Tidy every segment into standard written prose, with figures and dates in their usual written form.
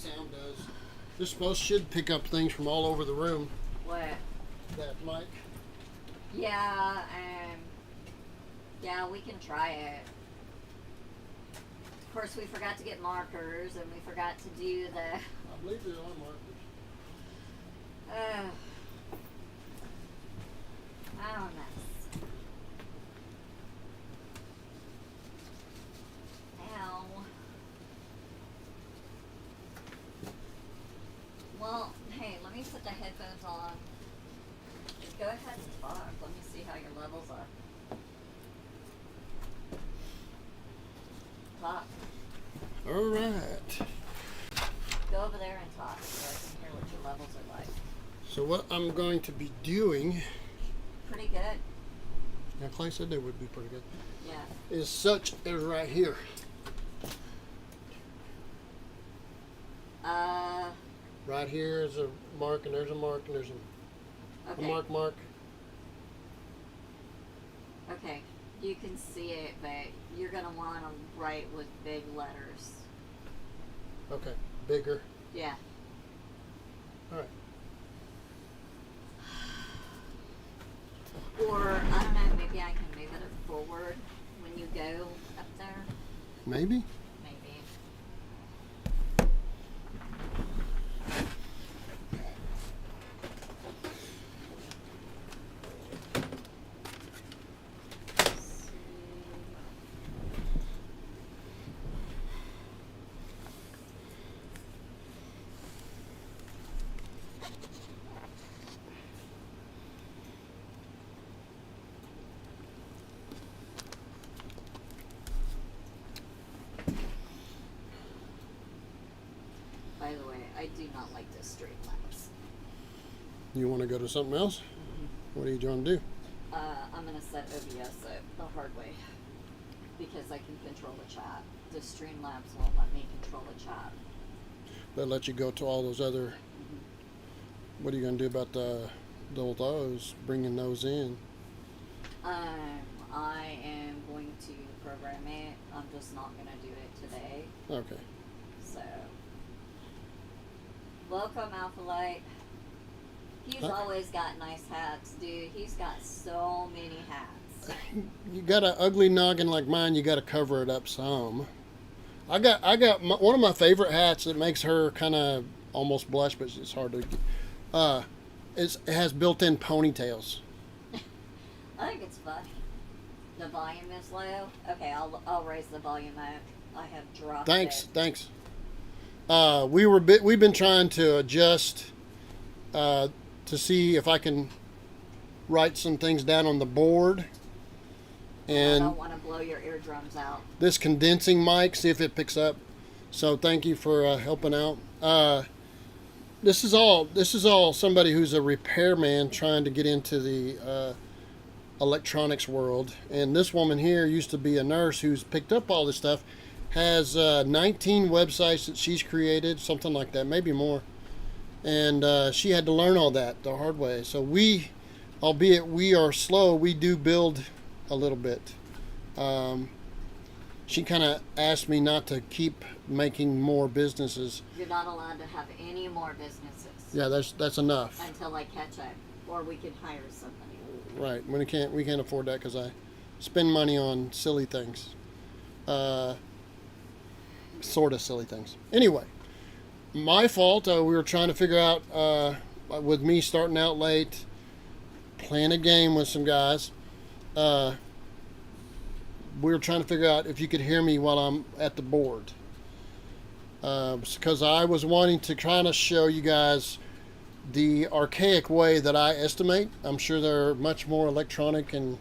sound does. This should pick up things from all over the room. What? That mic. Yeah, yeah, we can try it. Of course, we forgot to get markers, and we forgot to do the... I believe there are markers. I don't know. Ow. Well, hey, let me put the headphones on. Go ahead and talk. Let me see how your levels are. Talk. All right. Go over there and talk so I can hear what your levels are like. So what I'm going to be doing, Pretty good. yeah, Clay said they would be pretty good, Yeah. is such as right here. Right here is a mark, and there's a mark, and there's Okay. a mark. Okay. You can see it, but you're going to want to write with big letters. Okay, bigger. Yeah. All right. Or, I don't know, maybe I can move it forward when you go up there. Maybe. Maybe. By the way, I do not like this Streamlabs. You want to go to something else? What are you trying to do? I'm going to set OBS up the hard way because I can control the chat. The Streamlabs won't let me control the chat. They'll let you go to all those other. What are you going to do about those? Bringing those in. I am going to program it. I'm just not going to do it today. Okay. So, welcome, Alpha Light. He's Huh? always got nice hats, dude. He's got so many hats. You got an ugly noggin like mine. You got to cover it up some. I got one of my favorite hats that makes her kind of almost blush, but it's hard to get. It has built-in ponytails. I think it's funny. The volume is low. Okay, I'll raise the volume up. I have dropped it. Thanks. We've been trying to adjust to see if I can write some things down on the board. And I don't want to blow your eardrums out. this condensing mic, see if it picks up. So thank you for helping out. This is all somebody who's a repairman trying to get into the electronics world. And this woman here used to be a nurse who's picked up all this stuff. Has 19 websites that she's created, something like that, maybe more. And she had to learn all that the hard way. So we, albeit we are slow, we do build a little bit. She kind of asked me not to keep making more businesses. You're not allowed to have any more businesses. Yeah, that's enough. Until I catch up, or we can hire somebody. Right. We can't afford that because I spend money on silly things. Sort of silly things. Anyway, my fault. We were trying to figure out, with me starting out late, playing a game with some guys. We were trying to figure out if you could hear me while I'm at the board. Because I was wanting to kind of show you guys the archaic way that I estimate. I'm sure they're much more electronic and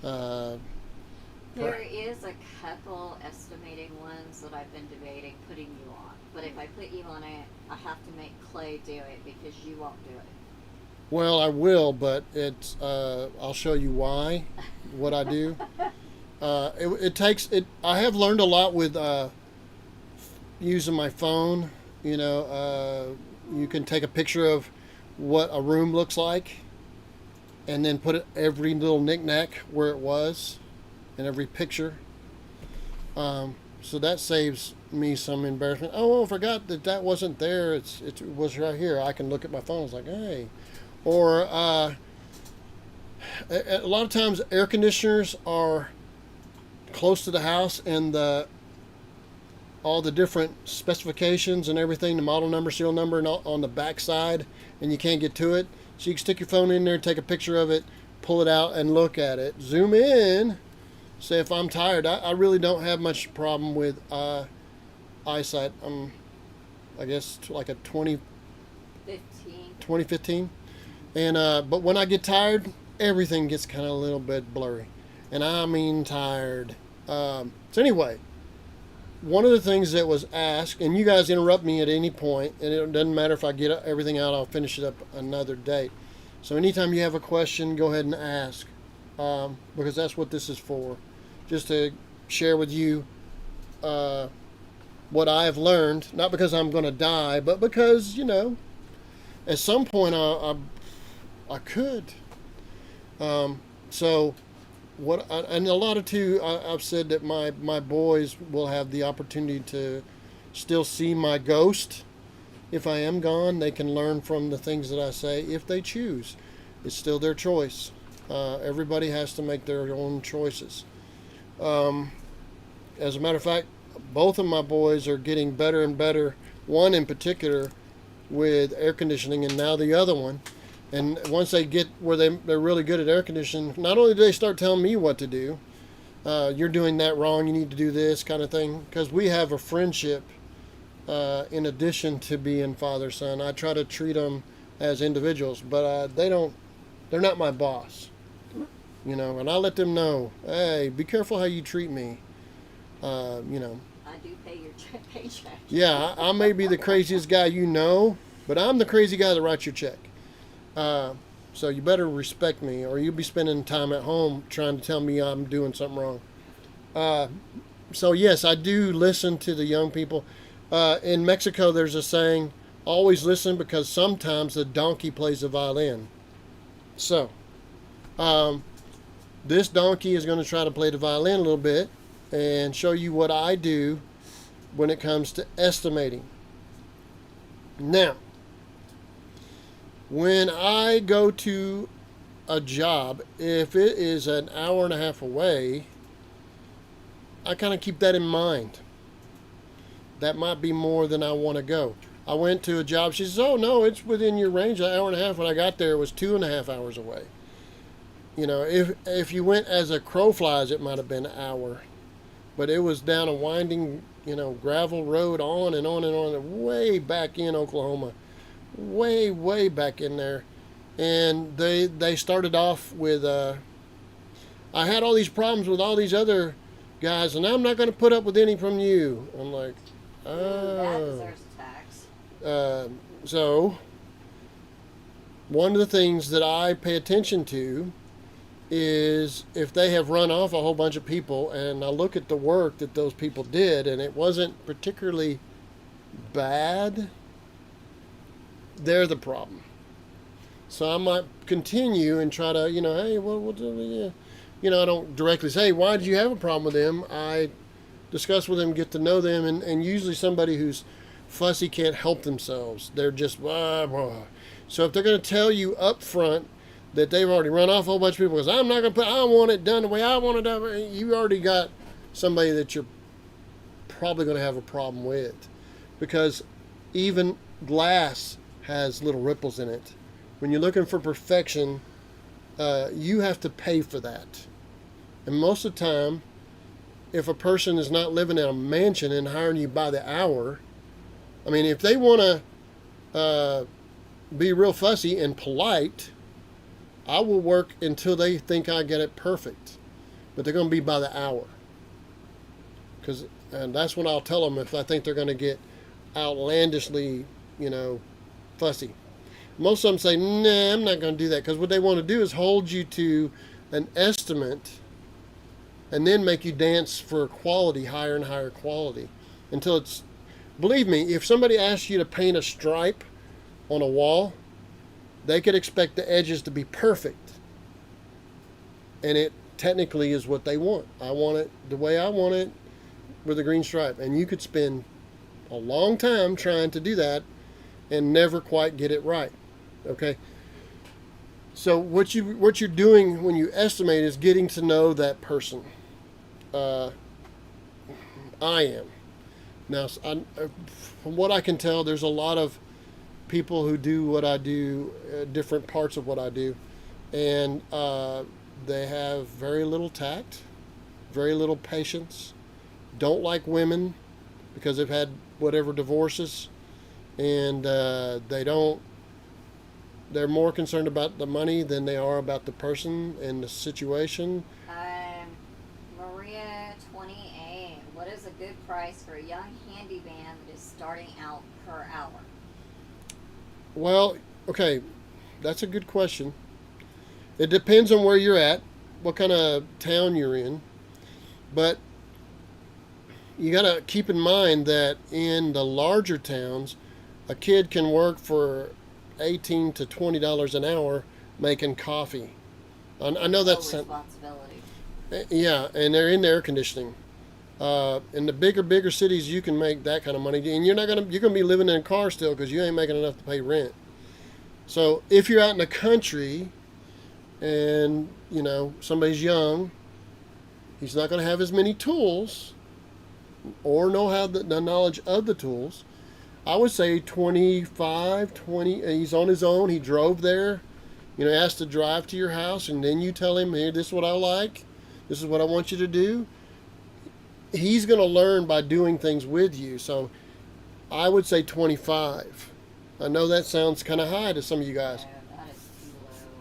There is a couple estimating ones that I've been debating putting you on. But if I put you on it, I have to make Clay do it because you won't do it. well, I will, but it's I'll show you why, what I do. It takes it. I have learned a lot with using my phone. You know, you can take a picture of what a room looks like, and then put every little knick-knack where it was, in every picture. So that saves me some embarrassment. Oh, I forgot that wasn't there. It was right here. I can look at my phone. It's like, hey. Or a lot of times air conditioners are close to the house, and all the different specifications and everything, the model number, serial number, and all on the back side, and you can't get to it. So you can stick your phone in there, take a picture of it, pull it out, and look at it. Zoom in. Say if I'm tired, I really don't have much problem with eyesight. I guess like a 2015. And but when I get tired, everything gets kind of a little bit blurry, and I mean tired. So anyway, one of the things that was asked, and you guys interrupt me at any point, and it doesn't matter if I get everything out, I'll finish it up another day. So anytime you have a question, go ahead and ask, because that's what this is for, just to share with you what I have learned, not because I'm going to die, but because, at some point I could. So and a lot of I've said that my boys will have the opportunity to still see my ghost. If I am gone, they can learn from the things that I say if they choose. It's still their choice. Everybody has to make their own choices. As a matter of fact, both of my boys are getting better and better. One in particular with air conditioning, and now the other one. And once they get where they're really good at air conditioning, not only do they start telling me what to do, you're doing that wrong, you need to do this kind of thing, because we have a friendship in addition to being father-son. I try to treat them as individuals, but they're not my boss, and I let them know, hey, be careful how you treat me, I do pay your paycheck. Yeah, I may be the craziest guy but I'm the crazy guy that writes your check. So you better respect me, or you'll be spending time at home trying to tell me I'm doing something wrong. So yes, I do listen to the young people. In Mexico, there's a saying, always listen, because sometimes the donkey plays the violin. So, this donkey is going to try to play the violin a little bit and show you what I do when it comes to estimating. Now, when I go to a job, if it is an hour and a half away, I kind of keep that in mind. That might be more than I want to go. I went to a job. She says, oh, no, it's within your range, an hour and a half. When I got there, it was 2.5 hours away. If you went as a crow flies, it might have been an hour. But it was down a winding, gravel road on and on and on, way back in Oklahoma. Way, way back in there. And they started off with, I had all these problems with all these other guys, and I'm not going to put up with any from you. I'm like, that deserves a tax. So, one of the things that I pay attention to is if they have run off a whole bunch of people, and I look at the work that those people did, and it wasn't particularly bad, they're the problem. So I might continue and try to, hey, what do I don't directly say, why did you have a problem with them? I discuss with them, get to know them, and usually somebody who's fussy can't help themselves. They're just blah, blah. So if they're going to tell you up front that they've already run off a whole bunch of people because I'm not going to I want it done the way I want it done, you already got somebody that you're probably going to have a problem with, because even glass has little ripples in it. When you're looking for perfection, you have to pay for that. And most of the time, if a person is not living in a mansion and hiring you by the hour, I mean, if they want to be real fussy and polite, I will work until they think I get it perfect. But they're going to be by the hour. And that's when I'll tell them if I think they're going to get outlandishly, fussy. Most of them say, nah, I'm not going to do that. Because what they want to do is hold you to an estimate and then make you dance for quality, higher and higher quality. Until it's, believe me, if somebody asks you to paint a stripe on a wall, they could expect the edges to be perfect. And it technically is what they want. I want it the way I want it. with a green stripe, and you could spend a long time trying to do that and never quite get it right. Okay. So what you're doing when you estimate is getting to know that person. Uh, I am now. From what I can tell, there's a lot of people who do what I do, different parts of what I do, and they have very little tact, very little patience, don't like women because they've had whatever divorces, and they're more concerned about the money than they are about the person and the situation. Maria, 28. What is a good price for a young handyman that is starting out per hour? Well, okay, that's a good question. It depends on where you're at, what kind of town you're in, but you got to keep in mind that in the larger towns, a kid can work for $18 to $20 an hour making coffee. I know that's responsibility. Yeah, and they're in the air conditioning. In the bigger cities, you can make that kind of money, and you're gonna be living in a car still because you ain't making enough to pay rent. So if you're out in the country, and somebody's young, he's not gonna have as many tools, or know how the knowledge of the tools. I would say 25, 20. He's on his own. He drove there. Has to drive to your house, and then you tell him, "Here, this is what I like. This is what I want you to do." He's going to learn by doing things with you. So I would say 25. I know that sounds kind of high to some of you guys. No, that is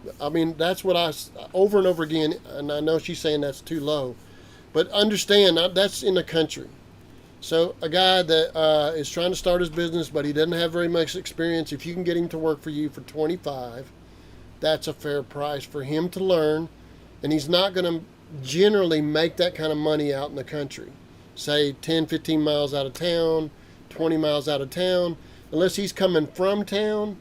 too low. I mean, that's what over and over again, and I know she's saying that's too low. But understand, that's in the country. So a guy that is trying to start his business, but he doesn't have very much experience, if you can get him to work for you for 25, that's a fair price for him to learn. And he's not going to generally make that kind of money out in the country. Say 10, 15 miles out of town, 20 miles out of town, unless he's coming from town.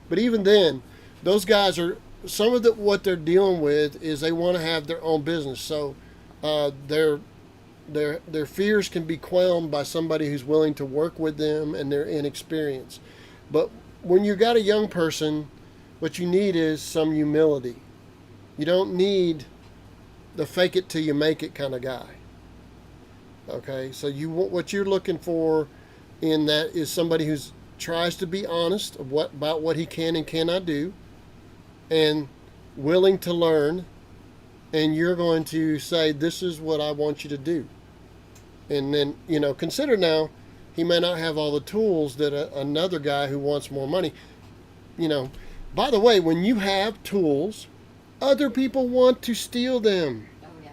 But even then, those guys are, some of what they're dealing with is they want to have their own business. So their fears can be quelled by somebody who's willing to work with them and their inexperience. But when you got a young person, what you need is some humility. You don't need the fake it till you make it kind of guy. Okay, so what you're looking for in that is somebody who tries to be honest about what he can and cannot do, and willing to learn. And you're going to say, "This is what I want you to do." And then, consider now, he may not have all the tools that another guy who wants more money. By the way, when you have tools, other people want to steal them. Oh, yeah.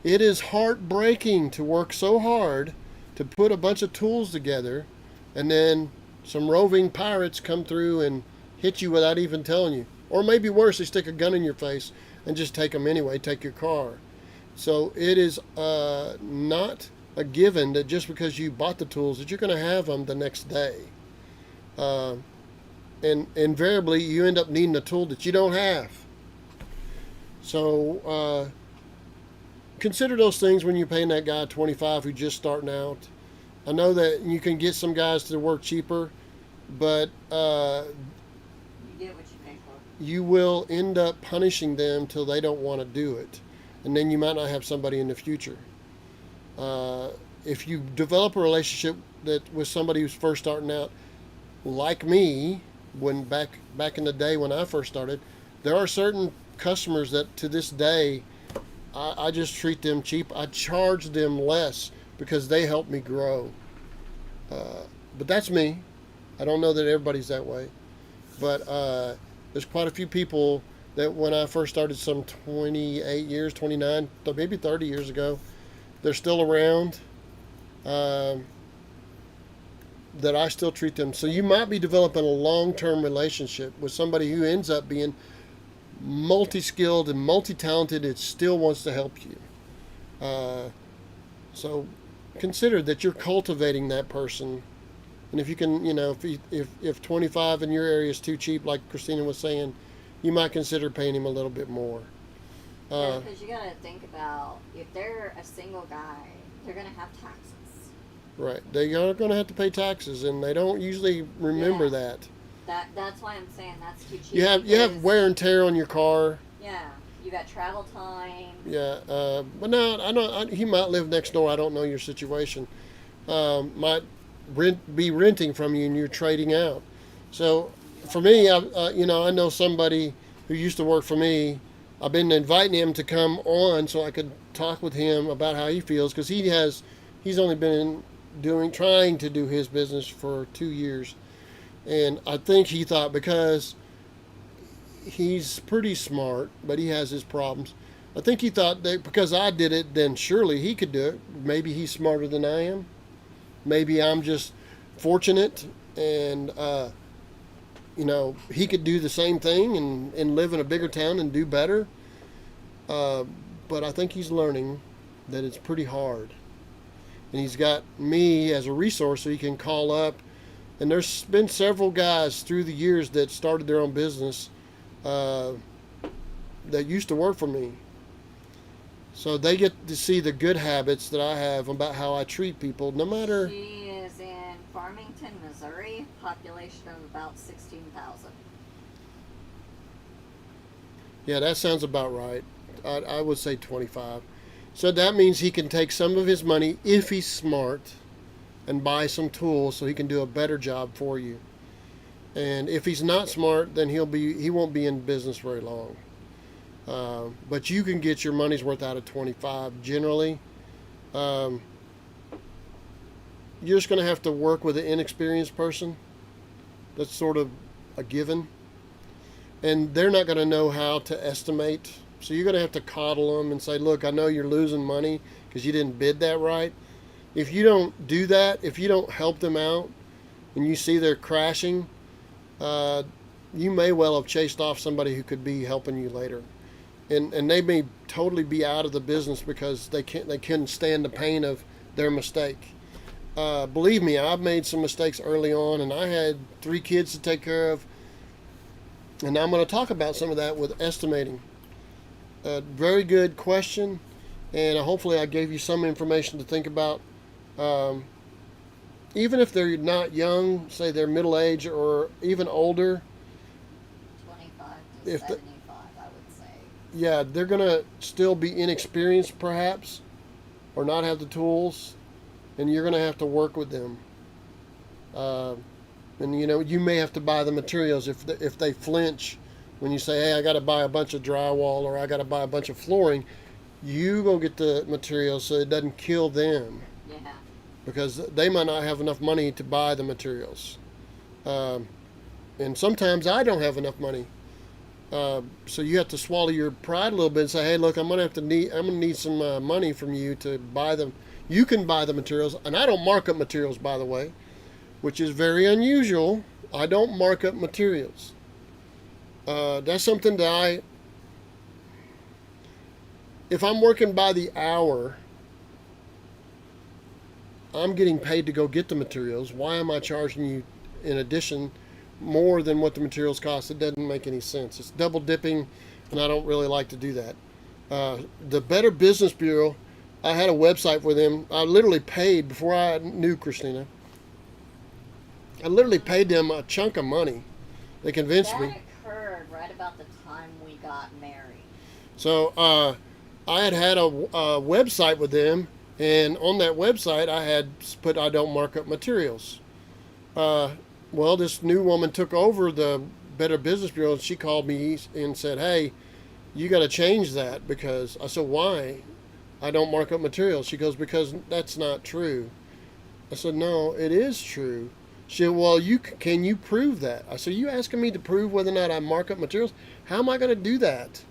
It is heartbreaking to work so hard to put a bunch of tools together, and then some roving pirates come through and hit you without even telling you. Or maybe worse, they stick a gun in your face and just take them anyway, take your car. So it is not a given that just because you bought the tools that you're going to have them the next day. And invariably, you end up needing a tool that you don't have. So consider those things when you're paying that guy 25 who's just starting out. I know that you can get some guys to work cheaper, but You get what you pay for. you will end up punishing them till they don't want to do it. And then you might not have somebody in the future. If you develop a relationship with somebody who's first starting out, like me, when back in the day when I first started, there are certain customers that to this day, I just treat them cheap. I charge them less because they help me grow. But that's me. I don't know that everybody's that way. But there's quite a few people that when I first started some 28 years, 29, maybe 30 years ago, they're still around, that I still treat them. So you might be developing a long-term relationship with somebody who ends up being multi-skilled and multi-talented. It still wants to help you. So consider that you're cultivating that person. And if you can, if 25 in your area is too cheap, like Christina was saying, you might consider paying him a little bit more. Because you got to think about, if they're a single guy, they're going to have taxes. Right. They are going to have to pay taxes, and they don't usually remember Yeah. that. That's why I'm saying that's too cheap. You have wear and tear on your car. Yeah, you got travel time. Yeah, but no, he might live next door. I don't know your situation. Might be renting from you, and you're trading out. So, for me, I know somebody who used to work for me. I've been inviting him to come on so I could talk with him about how he feels, because he's only been trying to do his business for 2 years, and I think he thought, because he's pretty smart, but he has his problems. I think he thought that because I did it, then surely he could do it. Maybe he's smarter than I am. Maybe I'm just fortunate, and he could do the same thing and live in a bigger town and do better. But I think he's learning that it's pretty hard. And he's got me as a resource so he can call up. And there's been several guys through the years that started their own business that used to work for me. So they get to see the good habits that I have about how I treat people, no matter. She is in Farmington, Missouri, population of about 16,000. Yeah, that sounds about right. I would say 25. So that means he can take some of his money, if he's smart, and buy some tools so he can do a better job for you. And if he's not smart, then he won't be in business very long. But you can get your money's worth out of 25 generally. You're just going to have to work with an inexperienced person. That's sort of a given. And they're not going to know how to estimate. So you're going to have to coddle them and say, look, I know you're losing money because you didn't bid that right. If you don't do that, if you don't help them out, and you see they're crashing, you may well have chased off somebody who could be helping you later. And they may totally be out of the business because they couldn't stand the pain of their mistake. Believe me, I've made some mistakes early on, and I had 3 kids to take care of. And I'm going to talk about some of that with estimating. Very good question, and hopefully I gave you some information to think about. Even if they're not young, say they're middle age or even older. 25 to 75, I would say. Yeah, they're going to still be inexperienced perhaps, or not have the tools, and you're going to have to work with them. And you may have to buy the materials if they flinch when you say, hey, I got to buy a bunch of drywall or I got to buy a bunch of flooring. You go get the materials so it doesn't kill them. Yeah. Because they might not have enough money to buy the materials. And sometimes I don't have enough money. So you have to swallow your pride a little bit and say, hey, look, I'm gonna need some money from you to buy them. You can buy the materials, and I don't mark up materials, by the way, which is very unusual. I don't mark up materials. That's something that if I'm working by the hour, I'm getting paid to go get the materials. Why am I charging you in addition more than what the materials cost? It doesn't make any sense. It's double dipping, and I don't really like to do that. The Better Business Bureau, I had a website for them. I literally paid, before I knew Christina, I literally paid them a chunk of money. They convinced me. That occurred right about the time we got married. So I had a website with them, and on that website I had put I don't mark up materials. Well, this new woman took over the Better Business Bureau, and she called me and said, hey, you got to change that. Because I said, why? I don't mark up materials. She goes, because that's not true. I said, no, it is true. She said, well, can you prove that? I said, you asking me to prove whether or not I mark up materials? How am I going to do that?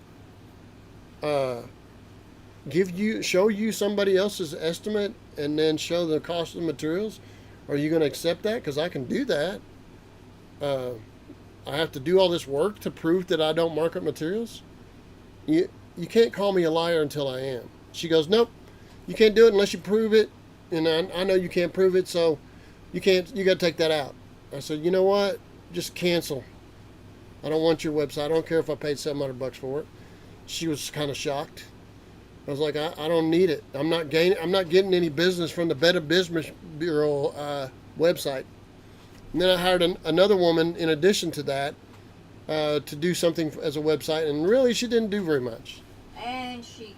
Show you somebody else's estimate and then show the cost of the materials? Are you going to accept that? Because I can do that. I have to do all this work to prove that I don't mark up materials? You can't call me a liar until I am. She goes, nope, you can't do it unless you prove it. And I know you can't prove it, so you got to take that out. I said, you know what? Just cancel. I don't want your website. I don't care if I paid $700 for it. She was kind of shocked. I was like, I don't need it. I'm not getting any business from the Better Business Bureau website. And then I hired another woman in addition to that to do something as a website, and really she didn't do very much. And she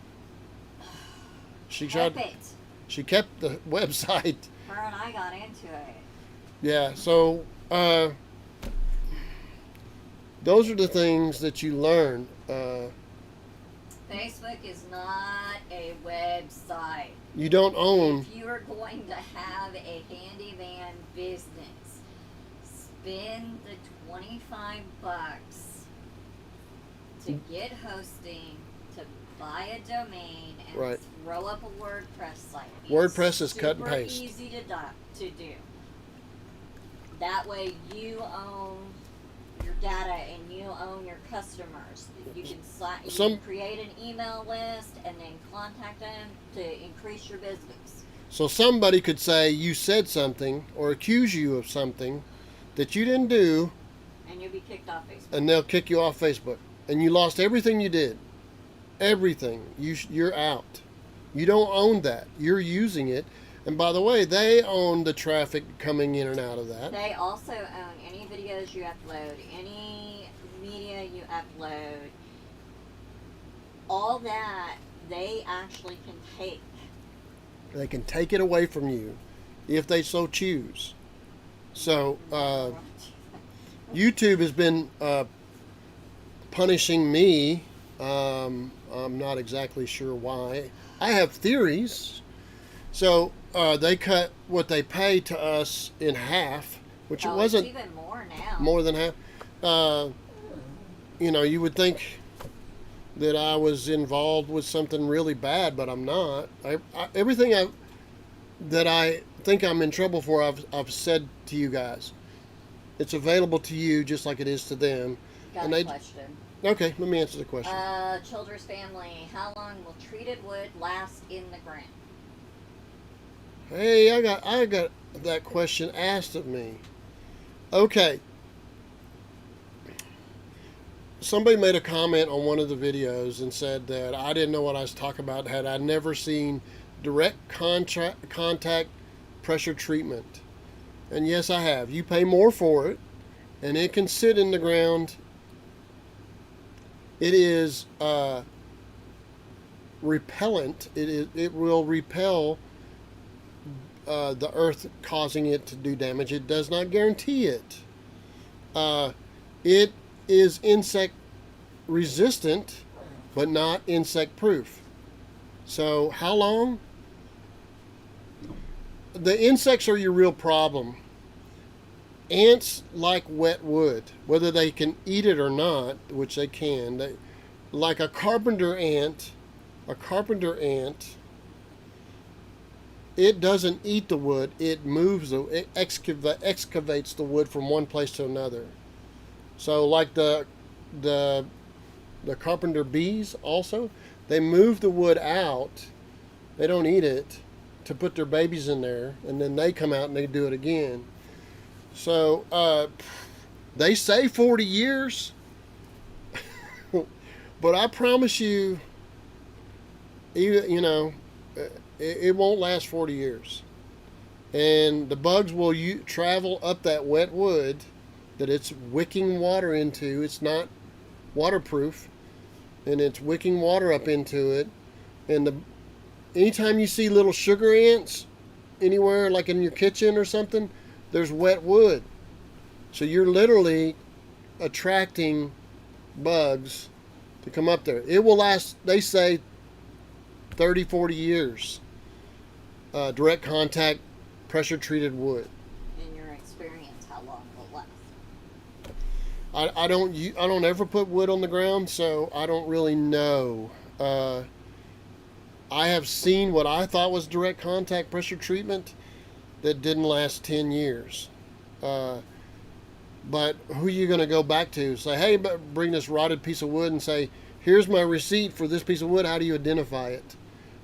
tried. kept it. She kept the website. Her and I got into it. Yeah. So those are the things that you learn. Facebook is not a website. You don't own. If you are going to have a handyman business, spend the $25 to get hosting, to buy a domain, and Right. throw up a WordPress site. WordPress is cut and paste. Super easy to do. That way you own your data and you own your customers. You can create an email list and then contact them to increase your business. So somebody could say you said something or accuse you of something that you didn't do, and you'll be kicked off Facebook. and they'll kick you off Facebook, and you lost everything you did. Everything. You're out. You don't own that. You're using it. And by the way, they own the traffic coming in and out of that. They also own any videos you upload, any media you upload. All that they actually can take. They can take it away from you if they so choose. So YouTube has been punishing me. I'm not exactly sure why. I have theories. So they cut what they pay to us in half, which it wasn't. It's even more now. More than half. You would think that I was involved with something really bad, but I'm not. Everything that I think I'm in trouble for, I've said to you guys. It's available to you just like it is to them. Got a question. Okay, let me answer the question. Childress family, how long will treated wood last in the ground? Hey, I got that question asked of me. Okay. Somebody made a comment on one of the videos and said that I didn't know what I was talking about. Had I never seen direct contact pressure treatment? And yes, I have. You pay more for it, and it can sit in the ground. It is repellent. It will repel the earth, causing it to do damage. It does not guarantee it. It is insect resistant, but not insect proof. So how long? The insects are your real problem. Ants like wet wood, whether they can eat it or not, which they can. Like a carpenter ant, it doesn't eat the wood. It moves it excavates the wood from one place to another. So like the carpenter bees also, they move the wood out. They don't eat it to put their babies in there, and then they come out and they do it again. So they say 40 years, but I promise you, it won't last 40 years. And the bugs will travel up that wet wood that it's wicking water into. It's not waterproof, and it's wicking water up into it. And anytime you see little sugar ants anywhere, like in your kitchen or something, there's wet wood. So you're literally attracting bugs to come up there. It will last, they say, 30, 40 years. Direct contact, pressure treated wood. In your experience, how long will it last? I don't ever put wood on the ground, so I don't really know. I have seen what I thought was direct contact pressure treatment that didn't last 10 years. But who are you going to go back to? Say, hey, bring this rotted piece of wood and say, here's my receipt for this piece of wood. How do you identify it?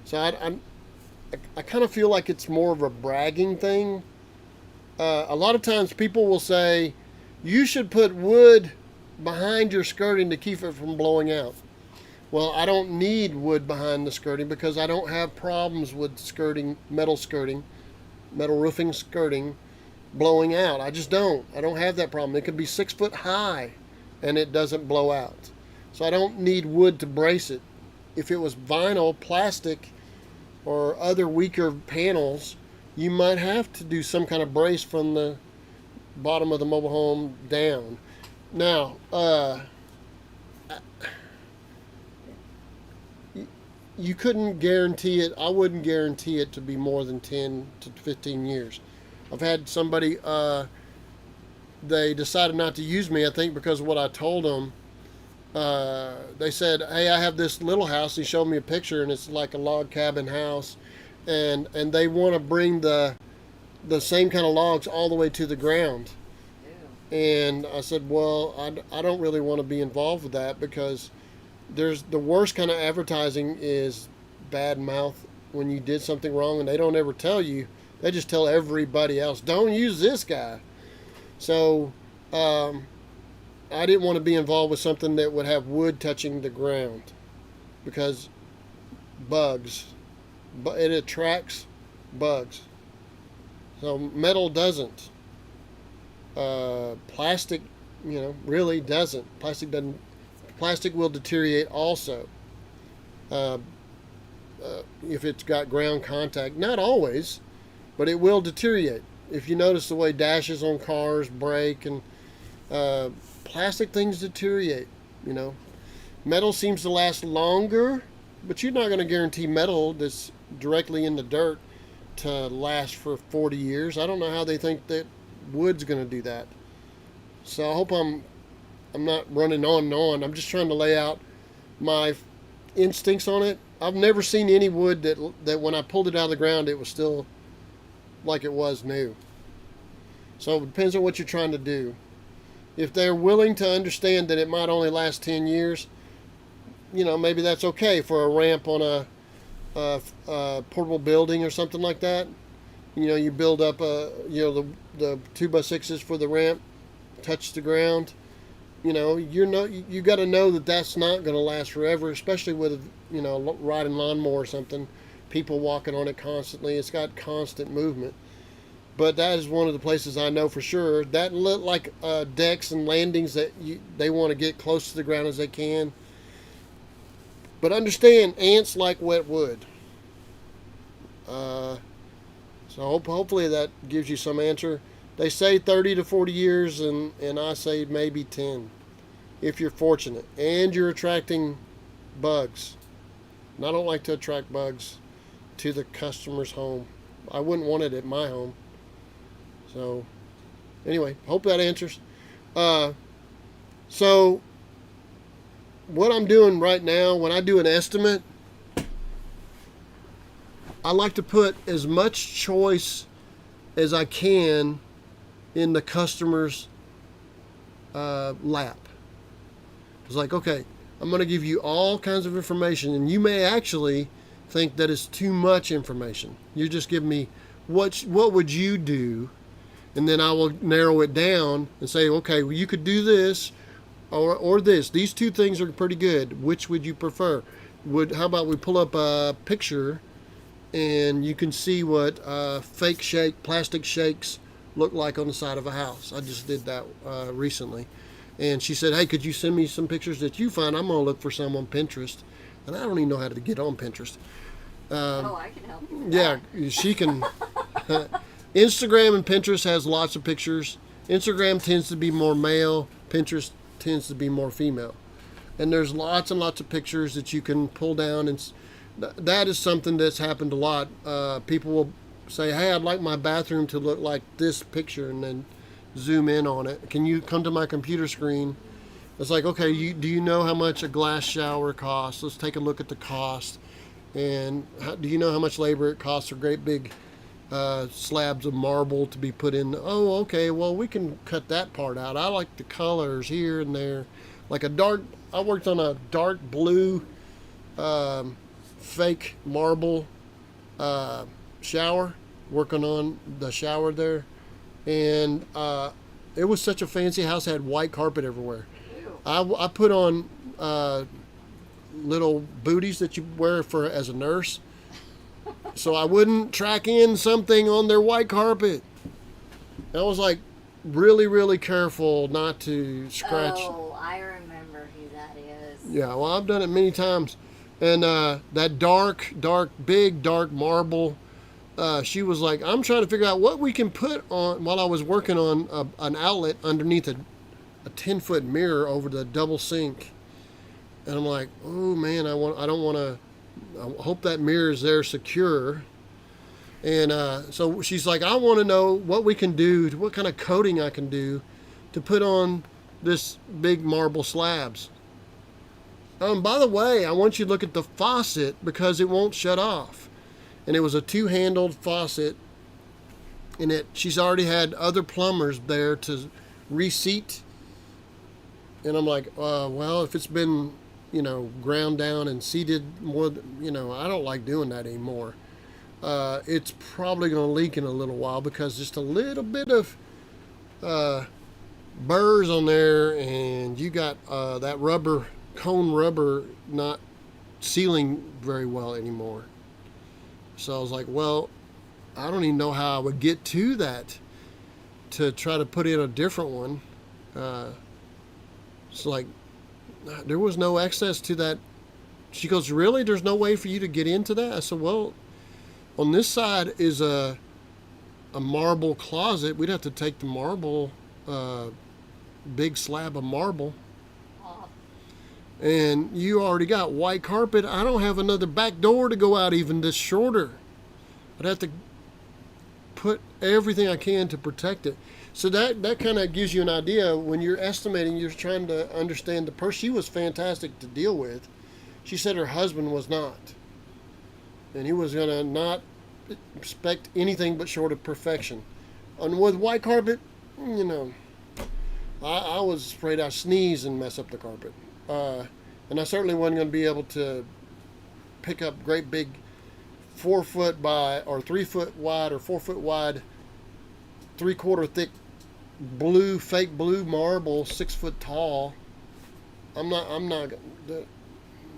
So I kind of feel like it's more of a bragging thing. A lot of times people will say, you should put wood behind your skirting to keep it from blowing out. Well, I don't need wood behind the skirting because I don't have problems with skirting, metal roofing skirting blowing out. I just don't. I don't have that problem. It could be 6 foot high and it doesn't blow out. So I don't need wood to brace it. If it was vinyl, plastic, or other weaker panels, you might have to do some kind of brace from the bottom of the mobile home down. Now, you couldn't guarantee it. I wouldn't guarantee it to be more than 10 to 15 years. I've had somebody, they decided not to use me, I think, because of what I told them. They said, hey, I have this little house. He showed me a picture, and it's like a log cabin house. And they want to bring the same kind of logs all the way to the ground. And I said, well, I don't really want to be involved with that because there's the worst kind of advertising is bad mouth when you did something wrong, and they don't ever tell you. They just tell everybody else, don't use this guy. So I didn't want to be involved with something that would have wood touching the ground because bugs, but it attracts bugs. So metal doesn't. Plastic, really doesn't. Plastic doesn't. Plastic will deteriorate also if it's got ground contact. Not always, but it will deteriorate. If you notice the way dashes on cars break and plastic things deteriorate, Metal seems to last longer, but you're not going to guarantee metal that's directly in the dirt to last for 40 years. I don't know how they think that wood's going to do that. So I hope I'm not running on and on. I'm just trying to lay out my instincts on it. I've never seen any wood that when I pulled it out of the ground, it was still like it was new. So it depends on what you're trying to do. If they're willing to understand that it might only last 10 years, maybe that's okay for a ramp on a portable building or something like that. You build up the 2x6s for the ramp, touch the ground. You got to know that that's not going to last forever, especially with riding lawnmower or something. People walking on it constantly. It's got constant movement. But that is one of the places I know for sure. That look like decks and landings that they want to get close to the ground as they can. But understand, ants like wet wood. So hopefully that gives you some answer. They say 30 to 40 years, and I say maybe 10, if you're fortunate. And you're attracting bugs. And I don't like to attract bugs to the customer's home. I wouldn't want it at my home. So, anyway, hope that answers. So, what I'm doing right now, when I do an estimate, I like to put as much choice as I can in the customer's lap. It's like, okay, I'm going to give you all kinds of information, and you may actually think that it's too much information. You just give me what would you do, and then I will narrow it down and say, okay, well, you could do this or this. These two things are pretty good. Which would you prefer? How about we pull up a picture and you can see what plastic shakes look like on the side of a house. I just did that recently. And she said, hey, could you send me some pictures that you find? I'm going to look for some on Pinterest. And I don't even know how to get on Pinterest. I can help you with yeah, that. she can. Instagram and Pinterest has lots of pictures. Instagram tends to be more male. Pinterest tends to be more female. And there's lots and lots of pictures that you can pull down. And that is something that's happened a lot. People will say, hey, I'd like my bathroom to look like this picture, and then zoom in on it. Can you come to my computer screen? It's like, okay, do you know how much a glass shower costs? Let's take a look at the cost. And do you know how much labor it costs for great big slabs of marble to be put in? Oh, okay, well, we can cut that part out. I like the colors here and there. Like I worked on a dark blue fake marble shower, working on the shower there. And it was such a fancy house. It had white carpet everywhere. I put on little booties that you wear for as a nurse, so I wouldn't track in something on their white carpet. I was like really, really careful not to scratch. Oh, I remember who that is. Yeah, well, I've done it many times. And that big, dark marble, she was like, I'm trying to figure out what we can put on, while I was working on an outlet underneath a 10-foot mirror over the double sink. And I'm like, oh man, I hope that mirror is there secure. And so she's like, I want to know what we can do, what kind of coating I can do to put on this big marble slabs. By the way, I want you to look at the faucet because it won't shut off. And it was a 2-handled faucet. And she's already had other plumbers there to reseat. And I'm like, well, if it's been, ground down and seated more, I don't like doing that anymore. It's probably going to leak in a little while because just a little bit of burrs on there, and you got that cone rubber not sealing very well anymore. So I was like, well, I don't even know how I would get to that to try to put in a different one. It's like there was no access to that. She goes, really? There's no way for you to get into that? I said, well, on this side is a marble closet. We'd have to take the marble, big slab of marble. And you already got white carpet. I don't have another back door to go out even this shorter. I'd have to put everything I can to protect it. So that kind of gives you an idea when you're estimating, you're trying to understand the person. She was fantastic to deal with. She said her husband was not. And he was going to not expect anything but short of perfection. And with white carpet, I was afraid I'd sneeze and mess up the carpet. And I certainly wasn't going to be able to pick up great big 4-foot by or 3-foot wide or 4-foot wide, 3/4 thick fake blue marble, 6 foot tall. I'm not.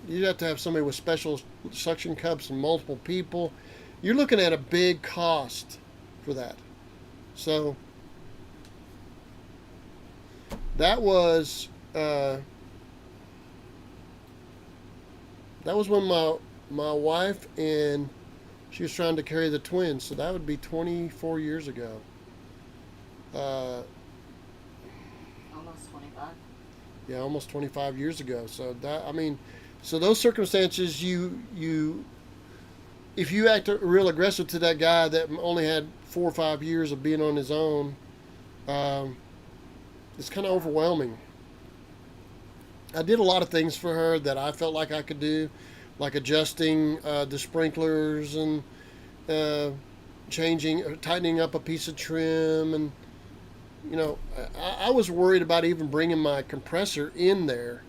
You'd have to have somebody with special suction cups and multiple people. You're looking at a big cost for that. So that was when my wife and she was trying to carry the twins. So that would be 24 years ago. Almost 25. Yeah, almost 25 years ago. So so those circumstances, if you act real aggressive to that guy that only had 4 or 5 years of being on his own, it's kind of overwhelming. I did a lot of things for her that I felt like I could do, like adjusting the sprinklers and tightening up a piece of trim. And, I was worried about even bringing my compressor in there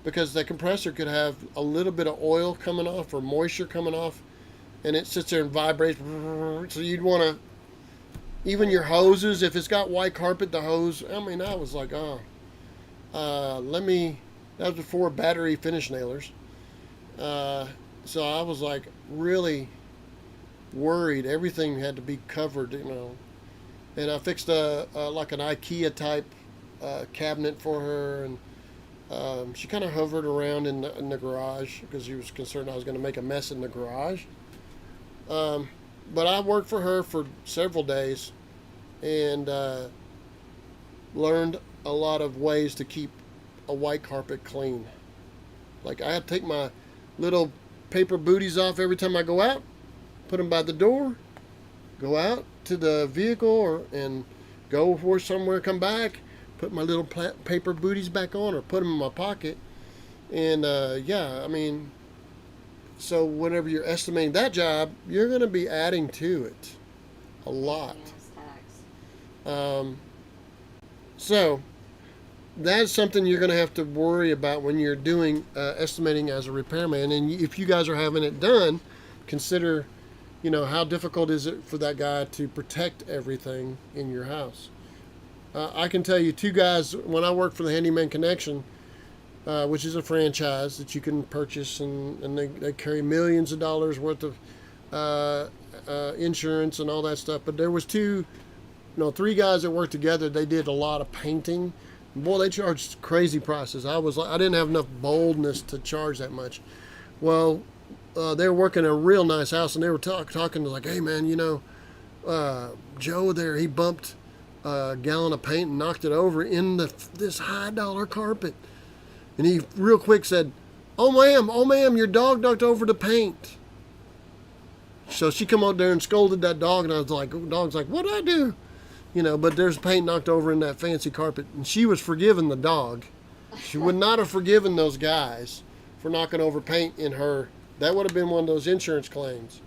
because the compressor could have a little bit of oil coming off or moisture coming off, and it sits there and vibrates. So you'd want to, even your hoses, if it's got white carpet, the hose, I was like, that was before battery finish nailers. So I was like really worried. Everything had to be covered, And I fixed like an IKEA type cabinet for her, and she kind of hovered around in the garage because she was concerned I was going to make a mess in the garage. But I worked for her for several days and learned a lot of ways to keep a white carpet clean. Like I had to take my little paper booties off every time I go out, put them by the door, go out to the vehicle and go for somewhere, come back, put my little paper booties back on or put them in my pocket. And so whenever you're estimating that job, you're going to be adding to it a lot. So that's something you're going to have to worry about when you're doing estimating as a repairman. And if you guys are having it done, consider, how difficult is it for that guy to protect everything in your house. I can tell you 2 guys, when I worked for the Handyman Connection, which is a franchise that you can purchase, and they carry millions of dollars worth of insurance and all that stuff. But there was three guys that worked together. They did a lot of painting. Boy, they charged crazy prices. I didn't have enough boldness to charge that much. Well, they were working in a real nice house, and they were talking like, hey man, Joe there, he bumped a gallon of paint and knocked it over in this high dollar carpet. And he real quick said, oh ma'am, your dog knocked over the paint. So she come out there and scolded that dog, and I was like, dog's like, what'd I do? But there's paint knocked over in that fancy carpet, and she was forgiving the dog. She would not have forgiven those guys for knocking over paint in her. That would have been one of those insurance claims.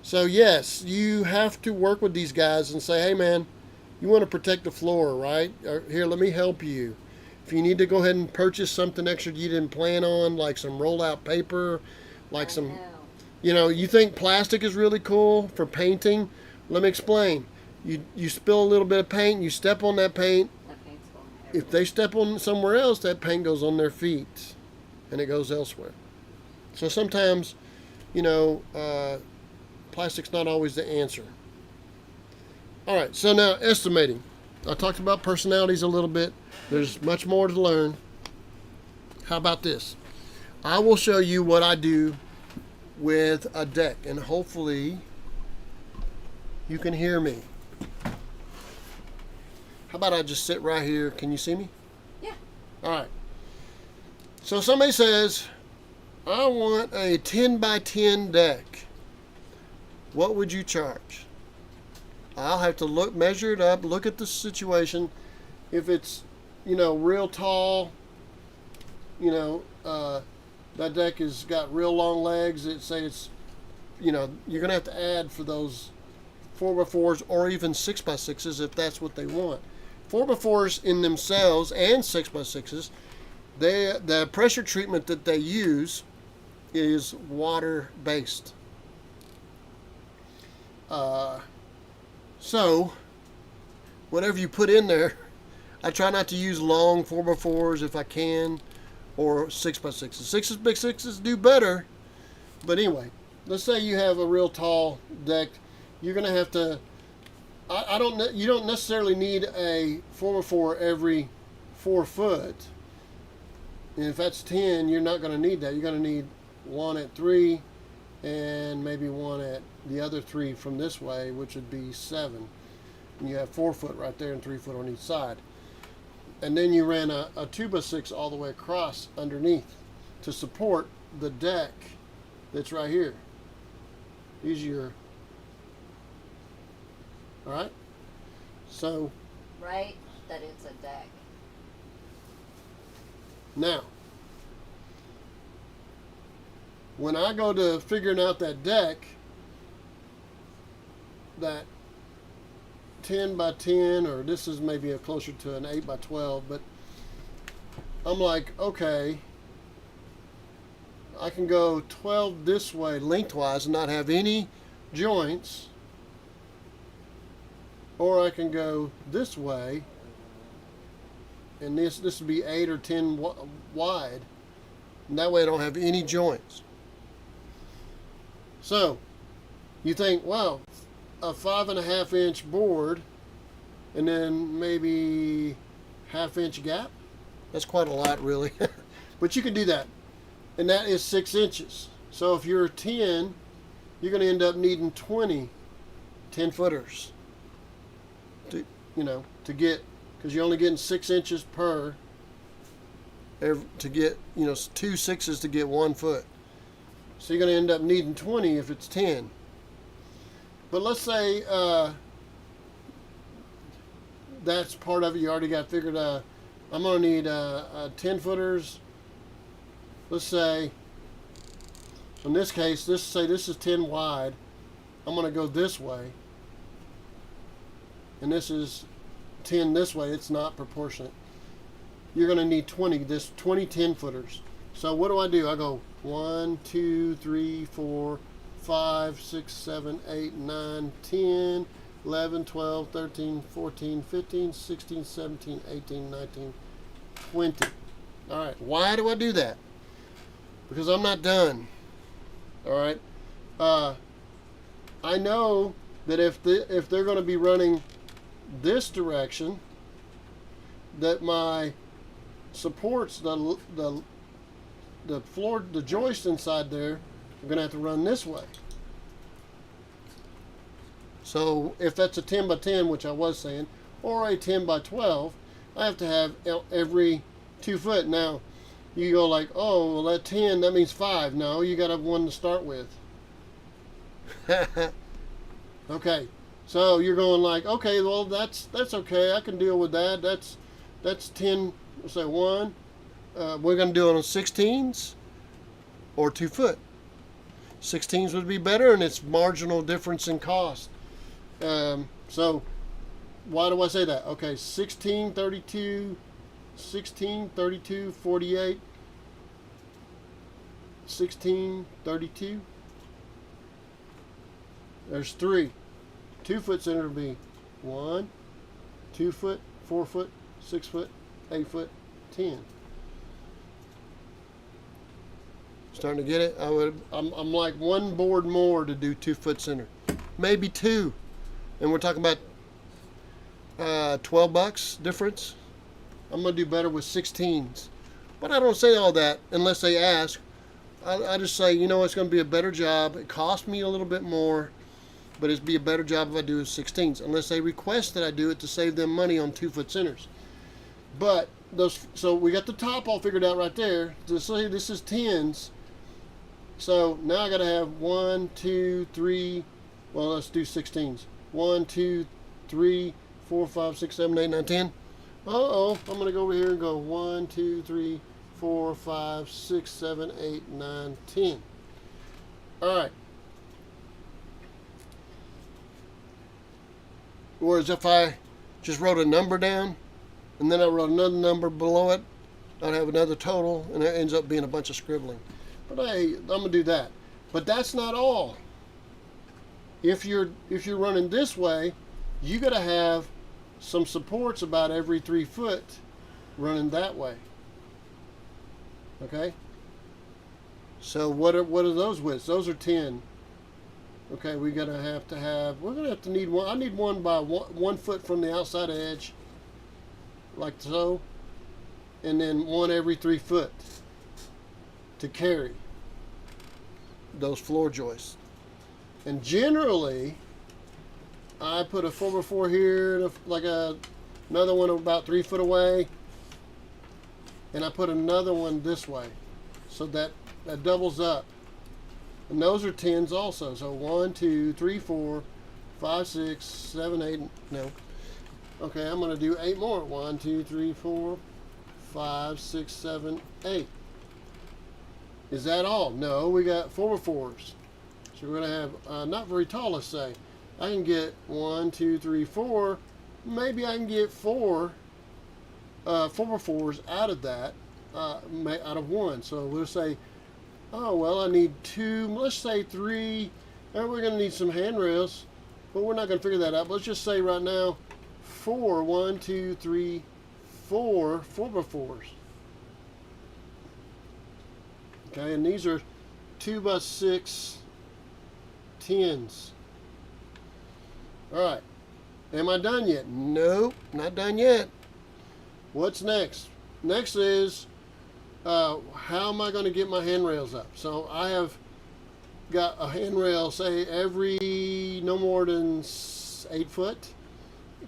So yes, you have to work with these guys and say, hey man, you want to protect the floor, right? Here, let me help you. If you need to go ahead and purchase something extra you didn't plan on, like some roll-out paper, like you think plastic is really cool for painting? Let me explain. You spill a little bit of paint, you step on that paint. If they step on somewhere else, that paint goes on their feet, and it goes elsewhere. So sometimes, plastic's not always the answer. All right, so now estimating. I talked about personalities a little bit. There's much more to learn. How about this? I will show you what I do with a deck, and hopefully you can hear me. How about I just sit right here? Can you see me? Yeah. All right. So somebody says, I want a 10 by 10 deck. What would you charge? I'll have to measure it up, look at the situation. If it's, real tall, that deck has got real long legs. You're going to have to add for those 4x4s or even 6x6s if that's what they want. 4x4s in themselves and 6x6s, the pressure treatment that they use is water-based. So, whatever you put in there, I try not to use long 4x4s if I can, or 6x6s. 6x6s do better, but anyway, let's say you have a real tall deck. You're going to have to, you don't necessarily need a 4x4 every 4 foot. And if that's 10, you're not going to need that. You're going to need one at 3 and maybe one at the other 3 from this way, which would be 7. And you have 4 foot right there and 3 foot on each side. And then you ran a 2x6 all the way across underneath to support the deck that's right here. These are your, all right? So. Right, that it's a deck. Now, when I go to figuring out that deck, that 10 by 10, or this is maybe closer to an 8 by 12, but I'm like, okay, I can go 12 this way lengthwise and not have any joints, or I can go this way, and this would be 8 or 10 wide, and that way I don't have any joints. So you think, wow, a 5.5 inch board and then maybe 1/2 inch gap, that's quite a lot really. But you can do that, and that is 6 inches. So if you're 10, you're going to end up needing 20 10 footers to get, because you're only getting 6 inches per to get 2 6s to get 1 foot. So you're going to end up needing 20 if it's 10. But let's say that's part of it. You already got figured out. I'm going to need 10 footers. Let's say, in this case, this is 10 wide. I'm going to go this way. And this is 10 this way. It's not proportionate. You're going to need 20 10 footers. So what do? I go 1, 2, 3, 4, 5, 6, 7, 8, 9, 10, 11, 12, 13, 14, 15, 16, 17, 18, 19, 20. All right, why do I do that? Because I'm not done. All right, I know that if they're going to be running this direction, that my supports, the floor, the joist inside there, are going to have to run this way. So if that's a 10 by 10, which I was saying, or a 10 by 12, I have to have every 2 foot. Now, you go like, oh, well, that 10, that means 5. No, you got to have 1 to start with. Okay, so you're going like, okay, well, that's okay. I can deal with that. That's 10, let's say 1. We're going to do it on 16s or 2 foot. 16s would be better, and it's marginal difference in cost. So why do I say that? Okay, 16, 32, 16, 32, 48, 16, 32. There's 3. 2 foot center would be 1, 2 foot, 4 foot, 6 foot, 8 foot, 10. Starting to get it? I'm like 1 board more to do 2 foot center, maybe 2, and we're talking about $12 difference. I'm gonna do better with 16s, but I don't say all that unless they ask. I just say, you know, it's gonna be a better job. It costs me a little bit more, but it'd be a better job if I do 16s, unless they request that I do it to save them money on 2 foot centers. But those, so we got the top all figured out right there. This is 10s. So now I gotta have 1, 2, 3. Well, let's do 16s. 1, 2, 3, 4, 5, 6, 7, 8, 9, 10. I'm gonna go over here and go 1, 2, 3, 4, 5, 6, 7, 8, 9, 10. All right. Whereas if I just wrote a number down and then I wrote another number below it, I'd have another total, and it ends up being a bunch of scribbling. But hey, I'm gonna do that. But that's not all. If you're running this way, you gotta have some supports about every 3 foot running that way. Okay. So what are those widths? Those are 10. Okay, we're gonna have to need one. I need one by 1 foot from the outside edge, like so, and then 1 every 3 foot to carry those floor joists. And generally, I put a 4x4 here, like another one about 3 foot away, and I put another one this way, so that doubles up. And those are 10s also. So 1, 2, 3, 4, 5, 6, 7, 8. No. Okay, I'm going to do 8 more. 1, 2, 3, 4, 5, 6, 7, 8. Is that all? No, we got 4x4s. So we're going to have, not very tall, let's say. I can get 1, 2, 3, 4. Maybe I can get 4 4x4s out of that, out of 1. So we'll say, oh, well, I need 2, let's say 3, and we're going to need some handrails, but we're not going to figure that out. Let's just say right now, 4, 1, 2, 3, 4 4x4s. Okay, and these are 2x6 10s. All right, am I done yet? Nope, not done yet. What's next? Next is, how am I going to get my handrails up? So I have got a handrail, say every no more than 8 foot.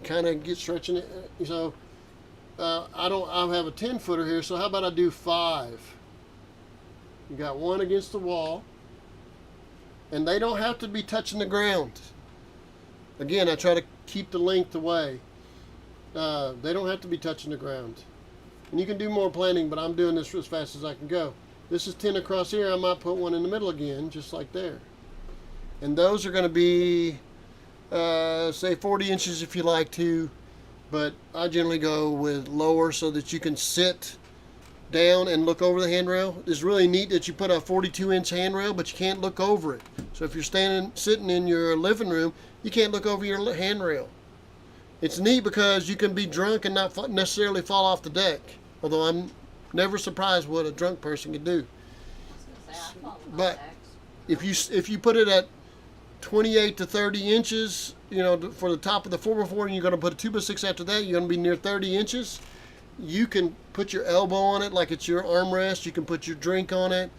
Kind of get stretching it. So I have a 10 footer here. So how about I do 5? You got 1 against the wall, and they don't have to be touching the ground. Again, I try to keep the length away. They don't have to be touching the ground. And you can do more planning, but I'm doing this as fast as I can go. This is 10 across here. I might put 1 in the middle again, just like there. And those are going to be, say 40 inches if you like to, but I generally go with lower so that you can sit down and look over the handrail. It's really neat that you put a 42-inch handrail, but you can't look over it. So if you're sitting in your living room, you can't look over your handrail. It's neat because you can be drunk and not necessarily fall off the deck. Although I'm Never surprised what a drunk person can do. I was gonna say, I follow my But decks. if you put it at 28 to 30 inches, you know, for the top of the 4x4, and you're going to put a 2x6 after that, you're going to be near 30 inches. You can put your elbow on it like it's your armrest. You can put your drink on it.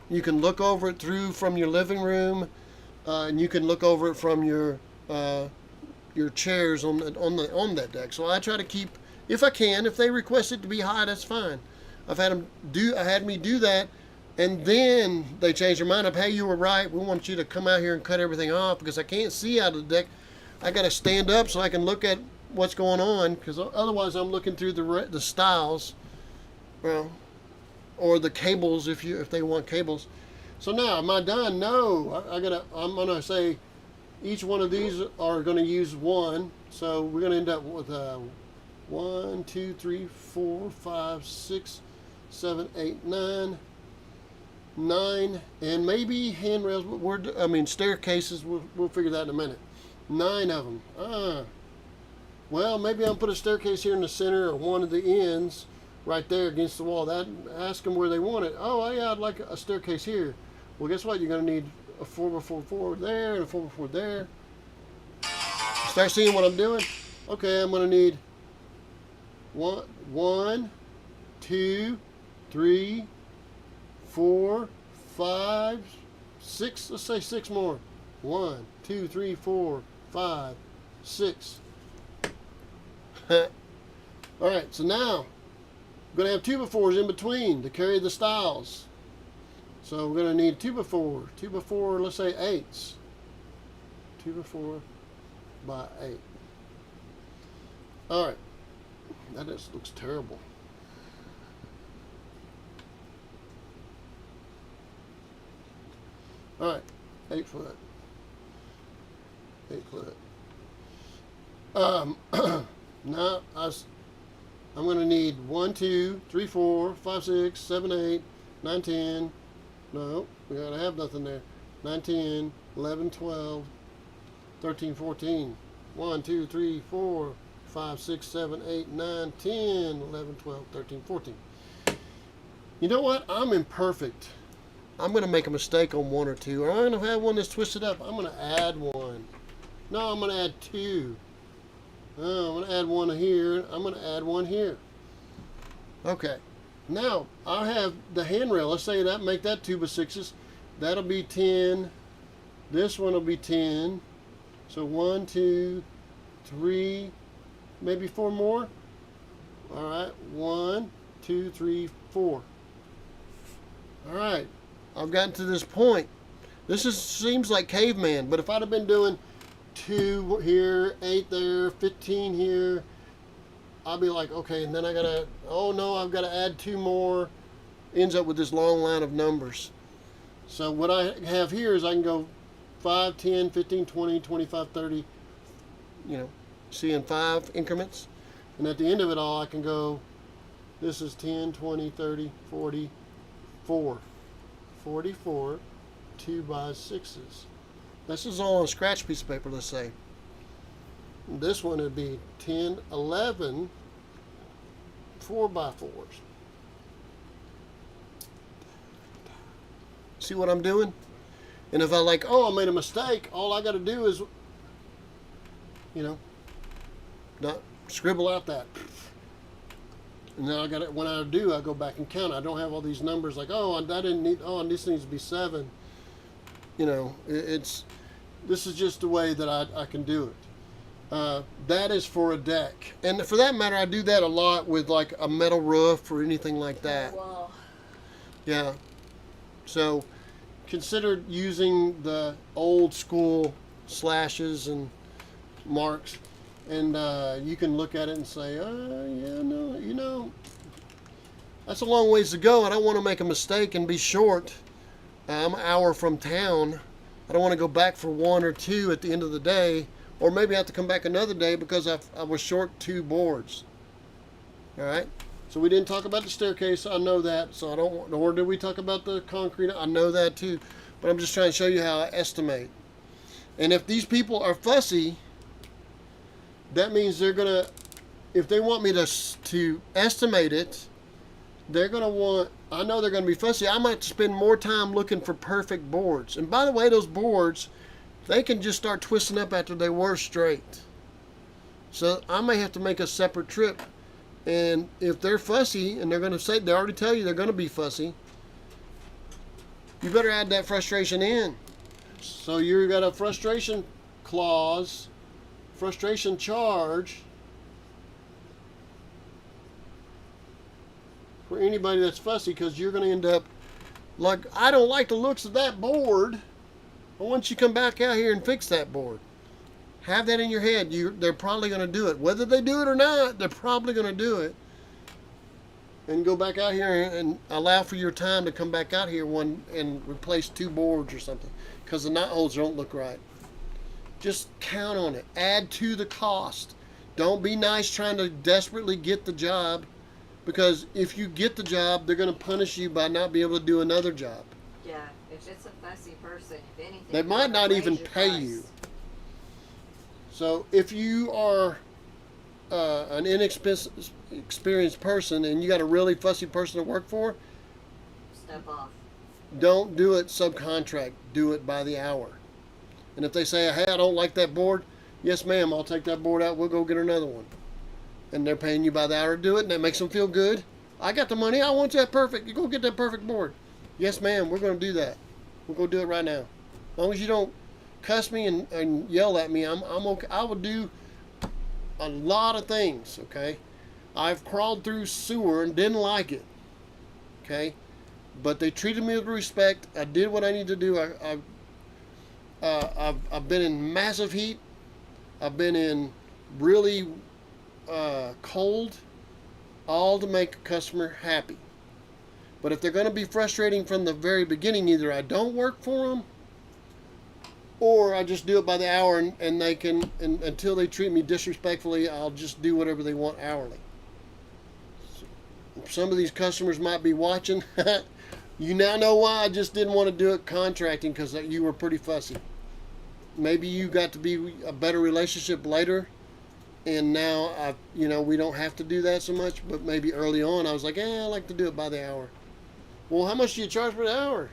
You can look over it through from your living room, and you can look over it from your chairs on that deck. So I try to keep, if I can, if they request it to be high, that's fine. I had me do that, and then they changed their mind of, hey, you were right. We want you to come out here and cut everything off because I can't see out of the deck. I got to stand up so I can look at what's going on, because otherwise I'm looking through the stiles, well, or the cables if they want cables. So now, am I done? No, I'm gonna say each one of these are gonna use one. So we're gonna end up with 1, 2, 3, 4, 5, 6, 7, 8, 9, and maybe handrails. Staircases. We'll figure that in a minute. 9 of them. Well, maybe I'll put a staircase here in the center or one of the ends right there against the wall. Ask them where they want it. Oh, yeah, I'd like a staircase here. Well, guess what? You're going to need a 4x4 there and a 4x4 there. Start seeing what I'm doing? Okay, I'm going to need 1, 2, 3, 4, 5, 6. Let's say 6 more. 1, 2, 3, 4, 5, 6. All right, so now we're going to have 2x4s in between to carry the stiles. So we're going to need 2x4. 2x4, let's say 8s. 2x4 by 8. All right, that just looks terrible. All right, 8 foot. 8 foot. Now I'm going to need 1, 2, 3, 4, 5, 6, 7, 8, 9, 10. No, we gotta have nothing there. 9, 10, 11, 12, 13, 14. 1, 2, 3, 4, 5, 6, 7, 8, 9, 10, 11, 12, 13, 14. You know what? I'm imperfect. I'm going to make a mistake on 1 or 2. Or I'm going to have one that's twisted up. I'm going to add 1. No, I'm going to add 2. Oh, I'm going to add 1 here. I'm going to add 1 here. Okay. Now, I have the handrail. Let's say that, make that 2x6s. That'll be 10. This one will be 10. So 1, 2, 3, maybe 4 more. All right. 1, 2, 3, 4. All right. I've gotten to this point. Seems like caveman, but if I'd have been doing 2 here, 8 there, 15 here, I'll be like, okay, and then I gotta, oh no, I've gotta add 2 more. Ends up with this long line of numbers. So what I have here is I can go 5, 10, 15, 20, 25, 30, see in 5 increments. And at the end of it all, I can go, this is 10, 20, 30, 40, 4. 44 2x6s. This is all on a scratch piece of paper, let's say. This one would be 10, 11 4x4s. See what I'm doing? And if I I made a mistake, all I got to do is, not scribble out that. And then when I do, I go back and count. I don't have all these numbers like, this needs to be 7. This is just the way that I can do it. That is for a deck. And for that matter, I do that a lot with like a metal roof or anything like that. Wow. Yeah. So consider using the old school slashes and marks. And you can look at it and say, that's a long ways to go. I don't want to make a mistake and be short. I'm an hour from town. I don't want to go back for 1 or 2 at the end of the day, or maybe I have to come back another day because I was short 2 boards. All right. So we didn't talk about the staircase. I know that. So I don't. Nor did we talk about the concrete. I know that too. But I'm just trying to show you how I estimate. And if these people are fussy, that means they're gonna, if they want me to estimate it, they're going to want, I know they're going to be fussy. I might spend more time looking for perfect boards. And by the way, those boards, they can just start twisting up after they were straight. So I may have to make a separate trip. And if they're fussy, and they're going to say, they already tell you they're going to be fussy, you better add that frustration in. So you got a frustration clause, frustration charge for anybody that's fussy, because you're going to end up like, I don't like the looks of that board. I want you to come back out here and fix that board. Have that in your head. They're probably going to do it. Whether they do it or not, they're probably going to do it. And go back out here and allow for your time to come back out here and replace 2 boards or something, because the knot holes don't look right. Just count on it. Add to the cost. Don't be nice trying to desperately get the job, because if you get the job, they're going to punish you by not being able to do another job. Yeah, if it's a fussy person, if anything, They might not even pay you. So if you are an inexperienced person and you got a really fussy person to work for, step off. Don't do it subcontract. Do it by the hour. And if they say, hey, I don't like that board, yes, ma'am, I'll take that board out. We'll go get another one. And they're paying you by the hour to do it, and that makes them feel good. I got the money. I want that perfect. You go get that perfect board. Yes, ma'am, we're going to do that. We'll go do it right now. As long as you don't cuss me and yell at me, I'm okay. I will do a lot of things, okay? I've crawled through sewer and didn't like it, okay? But they treated me with respect. I did what I need to do. I've been in massive heat. I've been in really cold, all to make a customer happy. But if they're going to be frustrating from the very beginning, either I don't work for them, or I just do it by the hour, and they can, and until they treat me disrespectfully, I'll just do whatever they want hourly. So, some of these customers might be watching. You now know why I just didn't want to do it contracting, because you were pretty fussy. Maybe you got to be a better relationship later, and now we don't have to do that so much. But maybe early on I was like, I like to do it by the hour. Well, how much do you charge per hour?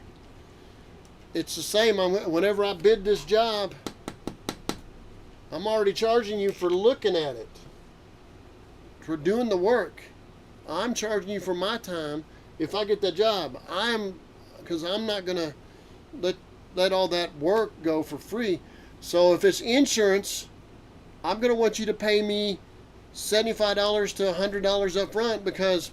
It's the same. Whenever I bid this job, I'm already charging you for looking at it, for doing the work. I'm charging you for my time. If I get that job, because I'm not gonna let all that work go for free. So if it's insurance, I'm gonna want you to pay me $75 to $100 up front, because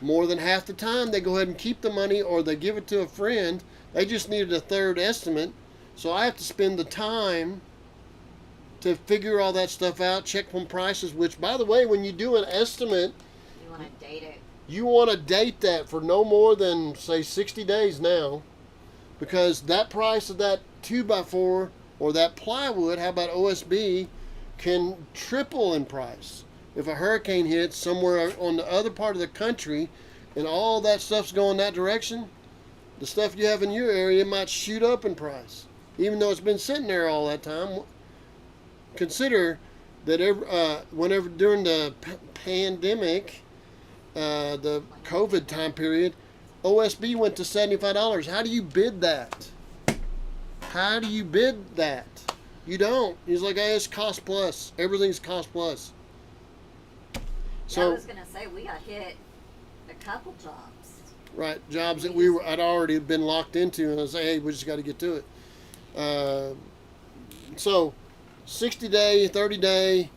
more than half the time they go ahead and keep the money, or they give it to a friend. They just needed a third estimate, so I have to spend the time to figure all that stuff out, check from prices, which, by the way, when you do an estimate, you want to date it. You want to date that for no more than, say, 60 days now, because that price of that 2x4 or that plywood, how about OSB, can triple in price. If a hurricane hits somewhere on the other part of the country and all that stuff's going that direction, the stuff you have in your area might shoot up in price, even though it's been sitting there all that time. Consider that whenever during the pandemic, the COVID time period, OSB went to $75. How do you bid that? How do you bid that? You don't. He's like, hey, it's cost plus. Everything's cost plus. So I was gonna say, we got hit a couple jobs. Right, jobs that I'd already been locked into, and I say, hey, we just got to get to it. So, 60-day, 30-day,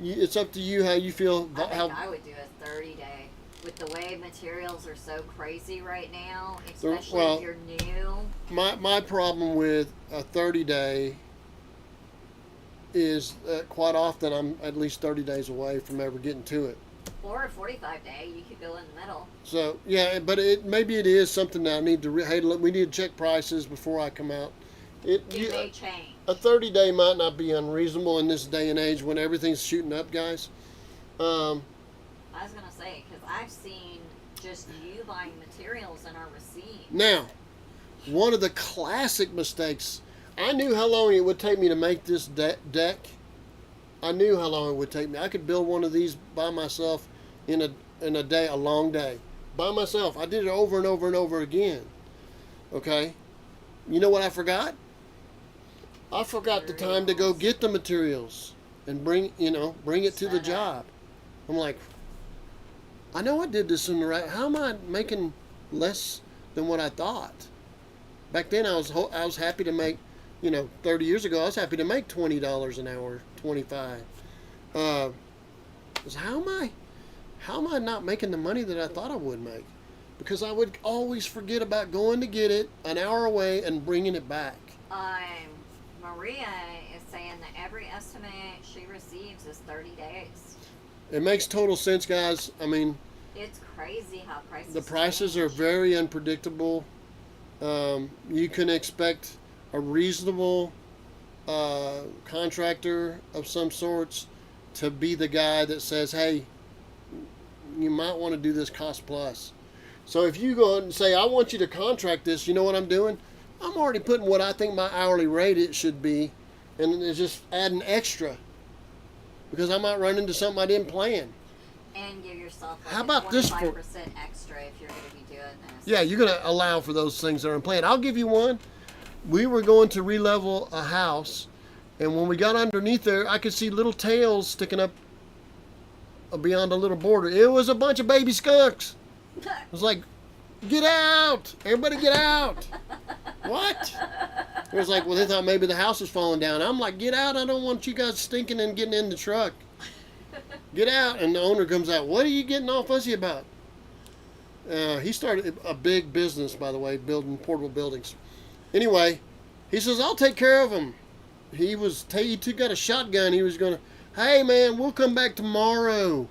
it's up to you how you feel. I would do a 30-day. With the way materials are so crazy right now, especially if you're new. My problem with a 30-day is quite often I'm at least 30 days away from ever getting to it. Or a 45-day, you could go in the middle. So, yeah, but maybe it is something that I need to, hey, look, we need to check prices before I come out. It may change. A 30-day might not be unreasonable in this day and age when everything's shooting up, guys. I was going to say, because I've seen just you buying materials in our receipt. Now, one of the classic mistakes, I knew how long it would take me to make this deck. I knew how long it would take me. I could build one of these by myself in a day, a long day. by myself. I did it over and over and over again. Okay? You know what I forgot? I forgot the time to go get the materials and bring it to the job. I'm like, I know I did this in the right. How am I making less than what I thought? Back then, I was happy to make, 30 years ago, I was happy to make $20 an hour, 25. How am I not making the money that I thought I would make? Because I would always forget about going to get it an hour away and bringing it back. Maria is saying that every estimate she receives is 30 days. It makes total sense, guys. I mean, it's crazy how the prices are very unpredictable. You can expect a reasonable contractor of some sorts to be the guy that says, hey, you might want to do this cost plus. So if you go and say, I want you to contract this, you know what I'm doing? I'm already putting what I think my hourly rate it should be, and it's just adding extra because I might run into something I didn't plan. And give yourself like how about this for 25% extra if you're going to be doing this. Yeah, you're going to allow for those things that are unplanned. I'll give you one. We were going to re-level a house, and when we got underneath there, I could see little tails sticking up beyond a little border. It was a bunch of baby skunks. I was like, get out! Everybody get out! What? It was like, well, they thought maybe the house was falling down. I'm like, get out! I don't want you guys stinking and getting in the truck. Get out! And the owner comes out. What are you getting all fussy about? He started a big business, by the way, building portable buildings. Anyway, he says, I'll take care of him. He got a shotgun. He was gonna, hey man, we'll come back tomorrow.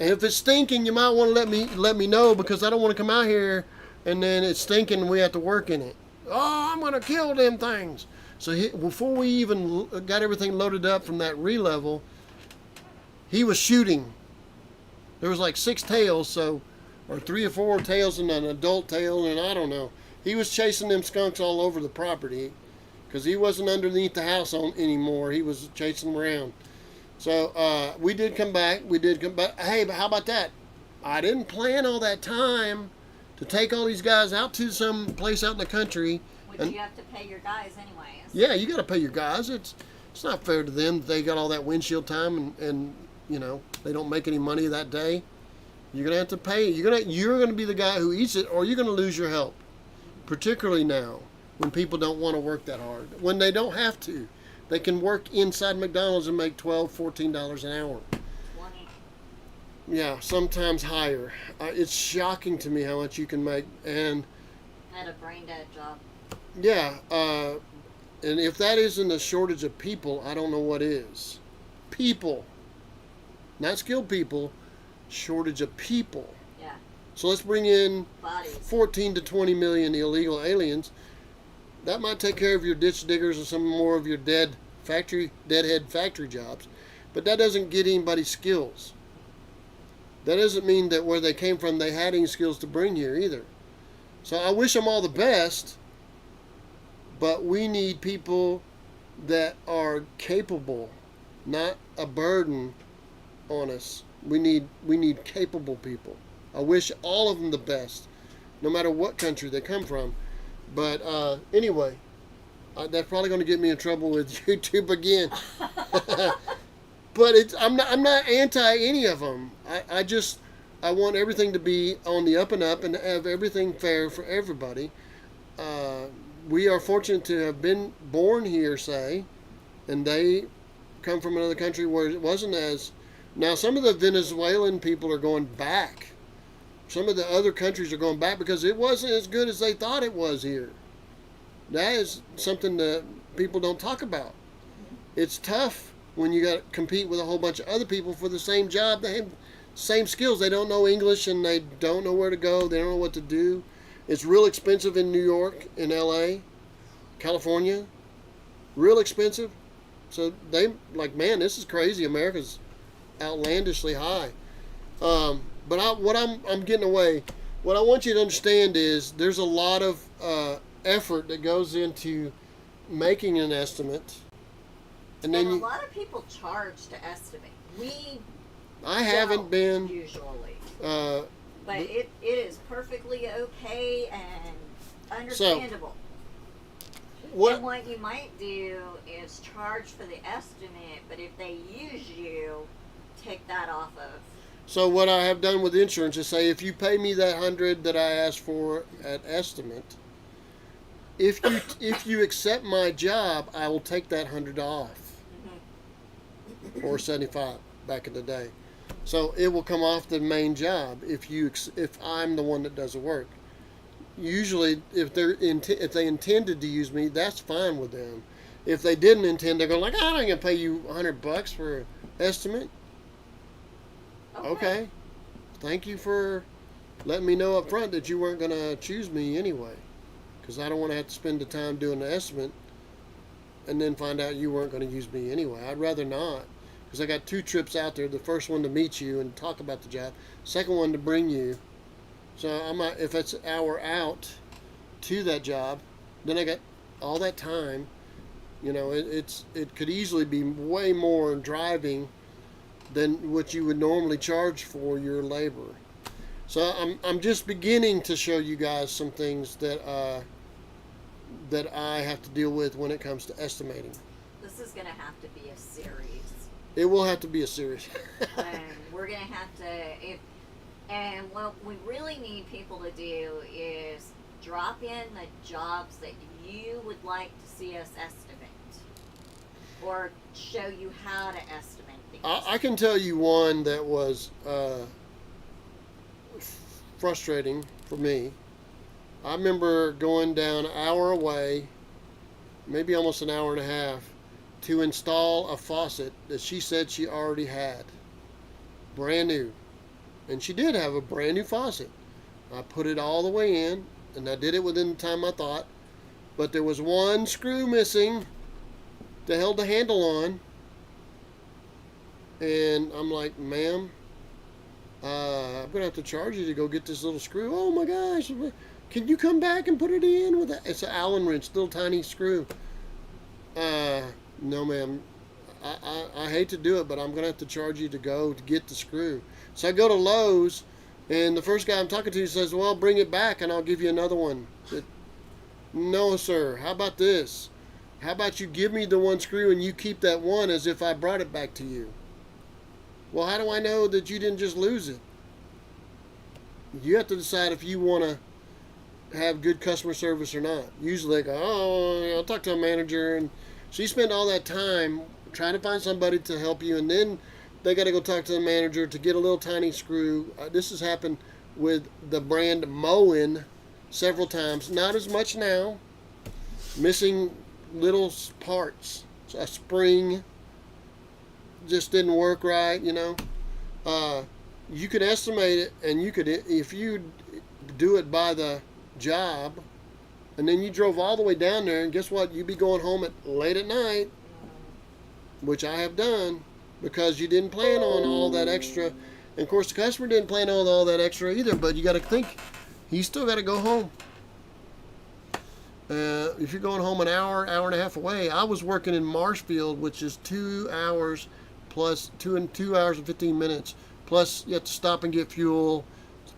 And if it's stinking, you might want to let me know because I don't want to come out here and then it's stinking and we have to work in it. Oh, I'm gonna kill them things. So before we even got everything loaded up from that re-level, he was shooting. There was like 6 tails, or 3 or 4 tails and an adult tail, and I don't know. He was chasing them skunks all over the property because he wasn't underneath the house anymore. He was chasing them around. So we did come back. Hey, but how about that? I didn't plan all that time to take all these guys out to some place out in the country. Which you have to pay your guys anyways. Yeah, you got to pay your guys. It's not fair to them that they got all that windshield time and they don't make any money that day. You're gonna have to pay. You're gonna be the guy who eats it, or you're gonna lose your help. Particularly now, when people don't want to work that hard, when they don't have to. They can work inside McDonald's and make $12, $14 an hour. 20. Yeah, sometimes higher. It's shocking to me how much you can make. And I had a brain dead job. Yeah, and if that isn't a shortage of people, I don't know what is. People, not skilled people, shortage of people. Yeah. So let's bring in Bodies. 14 to 20 million illegal aliens. That might take care of your ditch diggers and some more of your deadhead factory jobs, but that doesn't get anybody skills. That doesn't mean that where they came from they had any skills to bring here either. So I wish them all the best, but we need people that are capable, not a burden on us. We need capable people. I wish all of them the best, no matter what country they come from. But anyway, that's probably going to get me in trouble with YouTube again. But I'm not anti any of them. I want everything to be on the up and up and have everything fair for everybody. We are fortunate to have been born here, say, and they come from another country where it wasn't as. Now, some of the Venezuelan people are going back. Some of the other countries are going back because it wasn't as good as they thought it was here. That is something that people don't talk about. It's tough when you got to compete with a whole bunch of other people for the same job. They have same skills. They don't know English and they don't know where to go. They don't know what to do. It's real expensive in New York, in LA, California. Real expensive. So they like, man, this is crazy. America's outlandishly high. But what I'm getting away, what I want you to understand is there's a lot of effort that goes into making an estimate. And then a lot of people charge to estimate. I haven't been. Usually. But it is perfectly okay and understandable. And what you might do is charge for the estimate, but if they use you, take that off of. So what I have done with insurance is say, if you pay me that $100 that I asked for at estimate, if you accept my job, I will take that $100 off, or $75 back in the day. So it will come off the main job if I'm the one that does the work. Usually, if they intended to use me, that's fine with them. If they didn't intend, they're going like, I'm not gonna pay you $100 for an estimate. Okay. Thank you for letting me know up front that you weren't gonna choose me anyway, because I don't want to have to spend the time doing the estimate and then find out you weren't going to use me anyway. I'd rather not, because I got 2 trips out there. The first one to meet you and talk about the job. Second one to bring you. So if it's an hour out to that job, then I got all that time. You know, it could easily be way more driving than what you would normally charge for your labor. So I'm just beginning to show you guys some things that I have to deal with when it comes to estimating. This is going to have to be a series. It will have to be a series. And we're going to have to, and what we really need people to do is drop in the jobs that you would like to see us estimate, or show you how to estimate things. I can tell you one that was frustrating for me. I remember going down an hour away, maybe almost an hour and a half, to install a faucet that she said she already had. Brand new. And she did have a brand new faucet. I put it all the way in, and I did it within the time I thought. But there was one screw missing that held the handle on. And I'm like, ma'am, I'm going to have to charge you to go get this little screw. Oh my gosh. Can you come back and put it in with that? It's an Allen wrench, little tiny screw. No, ma'am. I hate to do it, but I'm going to have to charge you to go to get the screw. So I go to Lowe's, and the first guy I'm talking to says, well, bring it back, and I'll give you another one. No, sir. How about this? How about you give me the one screw, and you keep that one as if I brought it back to you? Well, how do I know that you didn't just lose it? You have to decide if you want to have good customer service or not. Usually they go, oh, I'll talk to a manager, and so you spend all that time trying to find somebody to help you, and then they got to go talk to the manager to get a little tiny screw. This has happened with the brand Moen several times. Not as much now. Missing little parts. A spring just didn't work right, you know. You could estimate it, and you could, if you do it by the job, and then you drove all the way down there, and guess what? You'd be going home late at night, which I have done, because you didn't plan on all that extra. And of course, the customer didn't plan on all that extra either, but you got to think, he's still got to go home. If you're going home an hour and a half away, I was working in Marshfield, which is 2 hours plus 2 hours and 15 minutes. Plus, you have to stop and get fuel.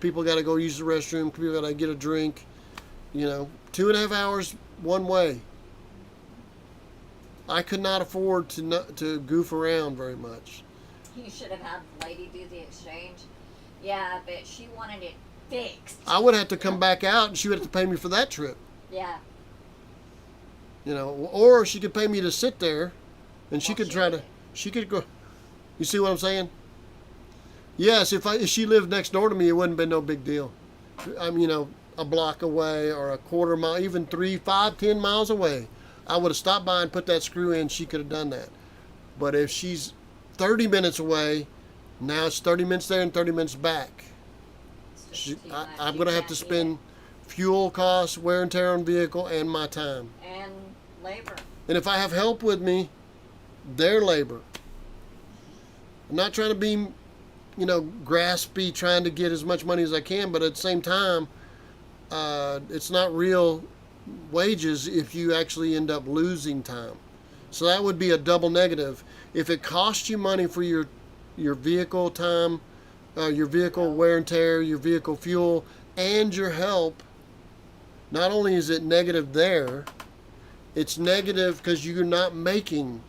People got to go use the restroom. People got to get a drink. You know, 2.5 hours one way. I could not afford to goof around very much. You should have had the lady do the exchange. Yeah, but she wanted it fixed. I would have to come back out, and she would have to pay me for that trip. Yeah. You know, or she could pay me to sit there, and she could go. You see what I'm saying? Yes, if she lived next door to me, it wouldn't have been no big deal. I'm, you know, a block away or a quarter mile, even 3, 5, 10 miles away. I would have stopped by and put that screw in. She could have done that. But if she's 30 minutes away, now it's 30 minutes there and 30 minutes back. I'm going to have to spend fuel costs, wear and tear on the vehicle, and my time. And labor. And if I have help with me, their labor. I'm not trying to be, you know, graspy, trying to get as much money as I can, but at the same time, it's not real wages if you actually end up losing time. So that would be a double negative. If it costs you money for your vehicle time, your vehicle wear and tear, your vehicle fuel, and your help. Not only is it negative there, it's negative because you're not making.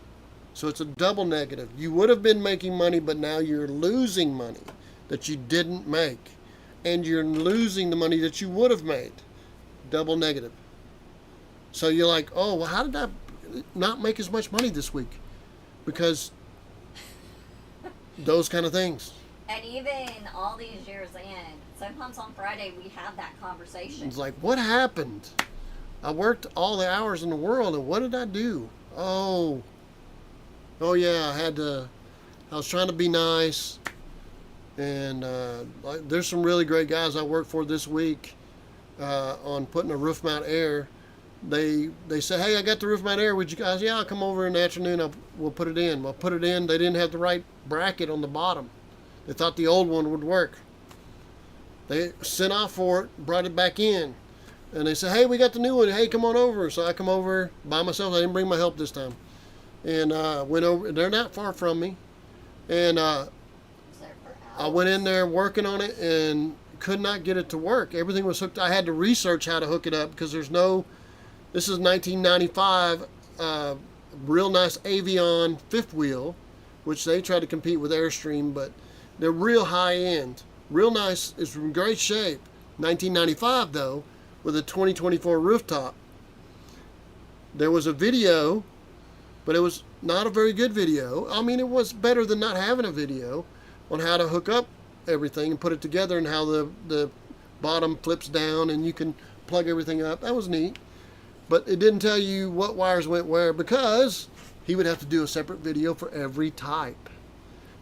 So it's a double negative. You would have been making money, but now you're losing money that you didn't make. And you're losing the money that you would have made. Double negative. So you're like, oh, well, how did I not make as much money this week? Because those kind of things. And even all these years in, sometimes on Friday we have that conversation. It's like, what happened? I worked all the hours in the world, and what did I do? Oh yeah, I was trying to be nice, and there's some really great guys I worked for this week on putting a roof mount air. They said, hey, I got the roof mount air. Would you guys? Yeah, I'll come over in the afternoon. We'll put it in. We'll put it in. They didn't have the right bracket on the bottom. They thought the old one would work. They sent off for it, brought it back in. And they said, hey, we got the new one. Hey, come on over. So I come over by myself. I didn't bring my help this time. And went over. They're not far from me. And I went in there working on it and could not get it to work. Everything was hooked. I had to research how to hook it up because there's no... This is 1995, real nice Avion fifth wheel, which they try to compete with Airstream, but they're real high end. Real nice. It's in great shape. 1995, though, with a 2024 rooftop. There was a video, but it was not a very good video. I mean, it was better than not having a video on how to hook up everything and put it together and how the bottom flips down and you can plug everything up. That was neat. But it didn't tell you what wires went where because he would have to do a separate video for every type.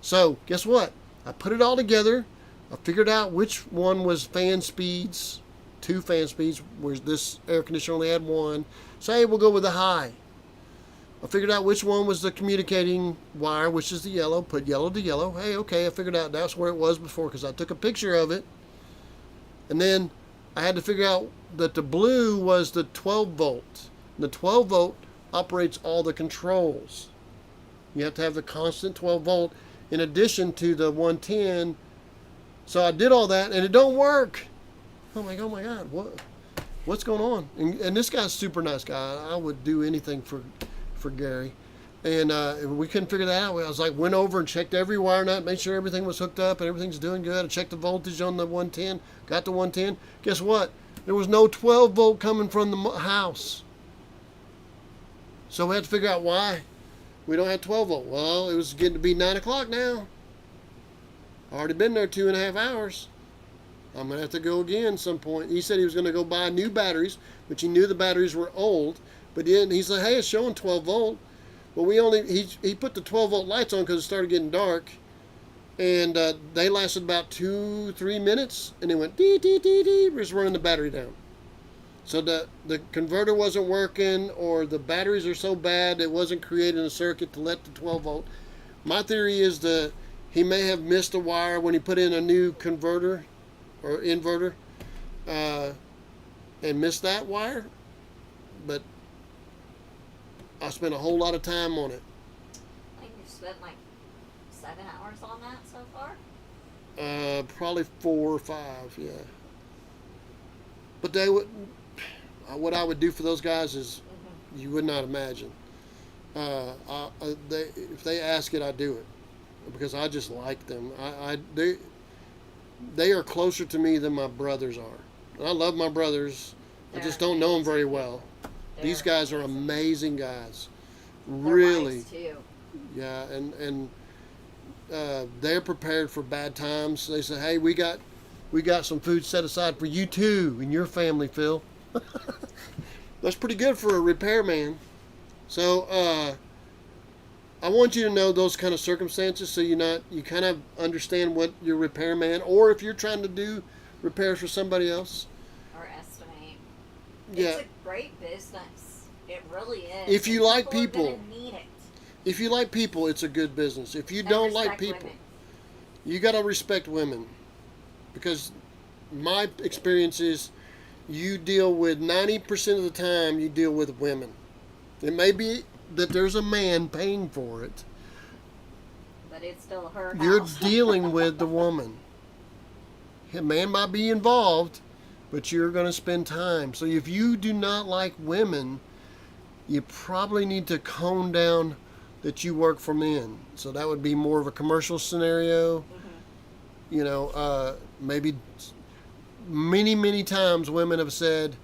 So guess what? I put it all together. I figured out which one was fan speeds, 2 fan speeds, whereas this air conditioner only had 1. So hey, we'll go with the high. I figured out which one was the communicating wire, which is the yellow. Put yellow to yellow. Hey, okay, I figured out that's where it was before because I took a picture of it. And then I had to figure out that the blue was the 12 volt. The 12 volt operates all the controls. You have to have the constant 12 volt in addition to the 110. So I did all that and it don't work. I'm like, oh my God, what's going on? And this guy's a super nice guy. I would do anything for Gary. And we couldn't figure that out. I was like, went over and checked every wire nut, made sure everything was hooked up and everything's doing good. I checked the voltage on the 110, got the 110. Guess what? There was no 12 volt coming from the house. So we had to figure out why we don't have 12 volt. Well, it was getting to be 9 o'clock now. Already been there 2.5 hours. I'm going to have to go again some point. He said he was going to go buy new batteries, which he knew the batteries were old. But he's like, hey, it's showing 12 volt. Well, he put the 12 volt lights on because it started getting dark. And they lasted about 2-3 minutes. And they went dee, dee, dee, dee, just running the battery down. So the converter wasn't working or the batteries are so bad it wasn't creating a circuit to let the 12 volt. My theory is he may have missed a wire when he put in a new converter or inverter and missed that wire. But I spent a whole lot of time on it. I think you've spent like 7 hours on that so far? Probably 4 or 5, yeah. But what I would do for those guys is you would not imagine. If they ask it, I do it because I just like them. They are closer to me than my brothers are. And I love my brothers. I just don't know them very well. These guys are amazing guys. Really. Too. Yeah, and they're prepared for bad times. They say, hey, we got some food set aside for you too and your family, Phil. That's pretty good for a repairman. So I want you to know those kind of circumstances so you kind of understand what your repairman, or if you're trying to do repairs for somebody else. Or estimate. Yeah. It's a great business. It really is. If you like people people. are gonna need it. If you like people, it's a good business. If you don't like people, women. you got to respect women. Because my experience is you deal with 90% of the time you deal with women. It may be that there's a man paying for it. But it's still her You're house. dealing with the woman. A man might be involved, but you're going to spend time. So if you do not like women, you probably need to tone down that you work for men. So that would be more of a commercial scenario. You know, maybe many times women have said,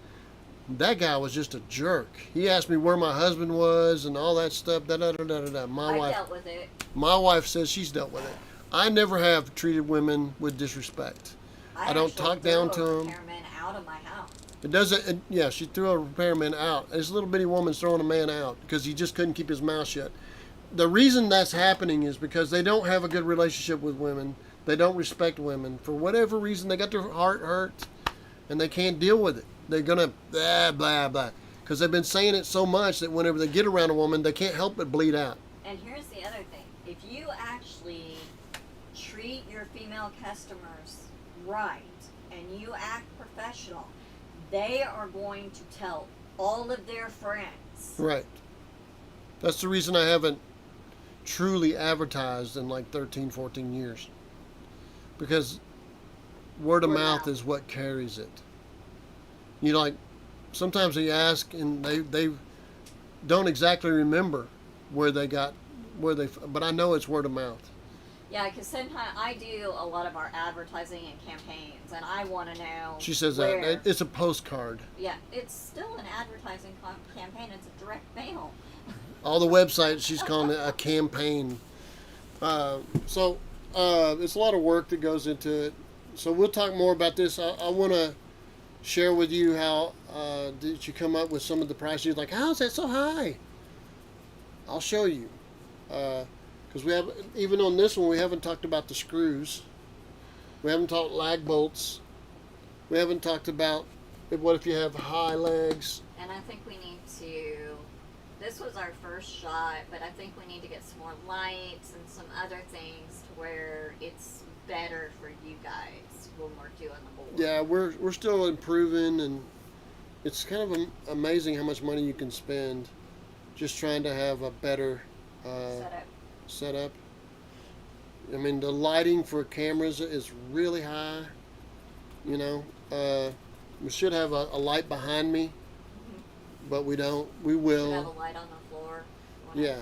that guy was just a jerk. He asked me where my husband was and all that stuff. I dealt with it. My wife says she's dealt with it. I never have treated women with disrespect. I don't talk down to them. Repairman out of my house. It doesn't. Yeah, she threw a repairman out. This little bitty woman's throwing a man out because he just couldn't keep his mouth shut. The reason that's happening is because they don't have a good relationship with women. They don't respect women for whatever reason. They got their heart hurt, and they can't deal with it. They're gonna blah blah blah because they've been saying it so much that whenever they get around a woman, they can't help but bleed out. And here's the other thing: if you actually treat your female customers right and you act professional, they are going to tell all of their friends. Right. That's the reason I haven't truly advertised in like 13, 14 years. Because word of mouth is what carries it. You know, like, sometimes they ask and they don't exactly remember but I know it's word of mouth. Yeah, because sometimes I do a lot of our advertising and campaigns, and I want to know. She says that it's a postcard. Yeah, it's still an advertising campaign. It's a direct mail. All the websites, she's calling it a campaign. So it's a lot of work that goes into it. So we'll talk more about this. I want to share with you how did you come up with some of the prices. Like, how is that so high? I'll show you. Because we have, even on this one, we haven't talked about the screws. We haven't talked lag bolts. We haven't talked about what if you have high legs. And I think we need to, this was our first shot, but I think we need to get some more lights and some other things to where it's better for you guys when we're doing the board. Yeah, we're still improving, and it's kind of amazing how much money you can spend just trying to have a better setup. I mean, the lighting for cameras is really high. You know, we should have a light behind me, but we don't. We will. We should have a light on the floor. Yeah.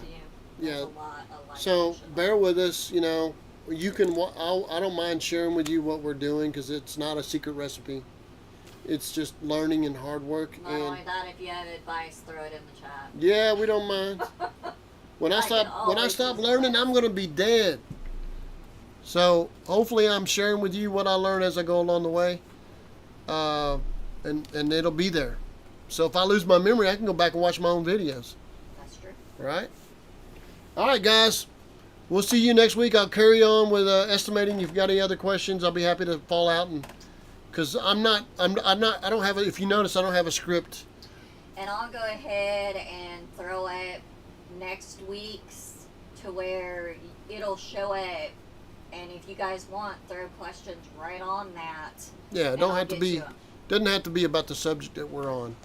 There's a lot of light. So bear with us. You know, you can. I don't mind sharing with you what we're doing because it's not a secret recipe. It's just learning and hard work. Not only that, if you have advice, throw it in the chat. Yeah, we don't mind. When I stop learning, I'm going to be dead. So hopefully I'm sharing with you what I learn as I go along the way, and it'll be there. So if I lose my memory, I can go back and watch my own videos. That's true. Right? All right, guys. We'll see you next week. I'll carry on with estimating. If you've got any other questions, I'll be happy to fall out, and because I don't have if you notice, I don't have a script. And I'll go ahead and throw it next week's to where it'll show it, and if you guys want, throw questions right on that. Yeah, it doesn't have to be about the subject that we're on.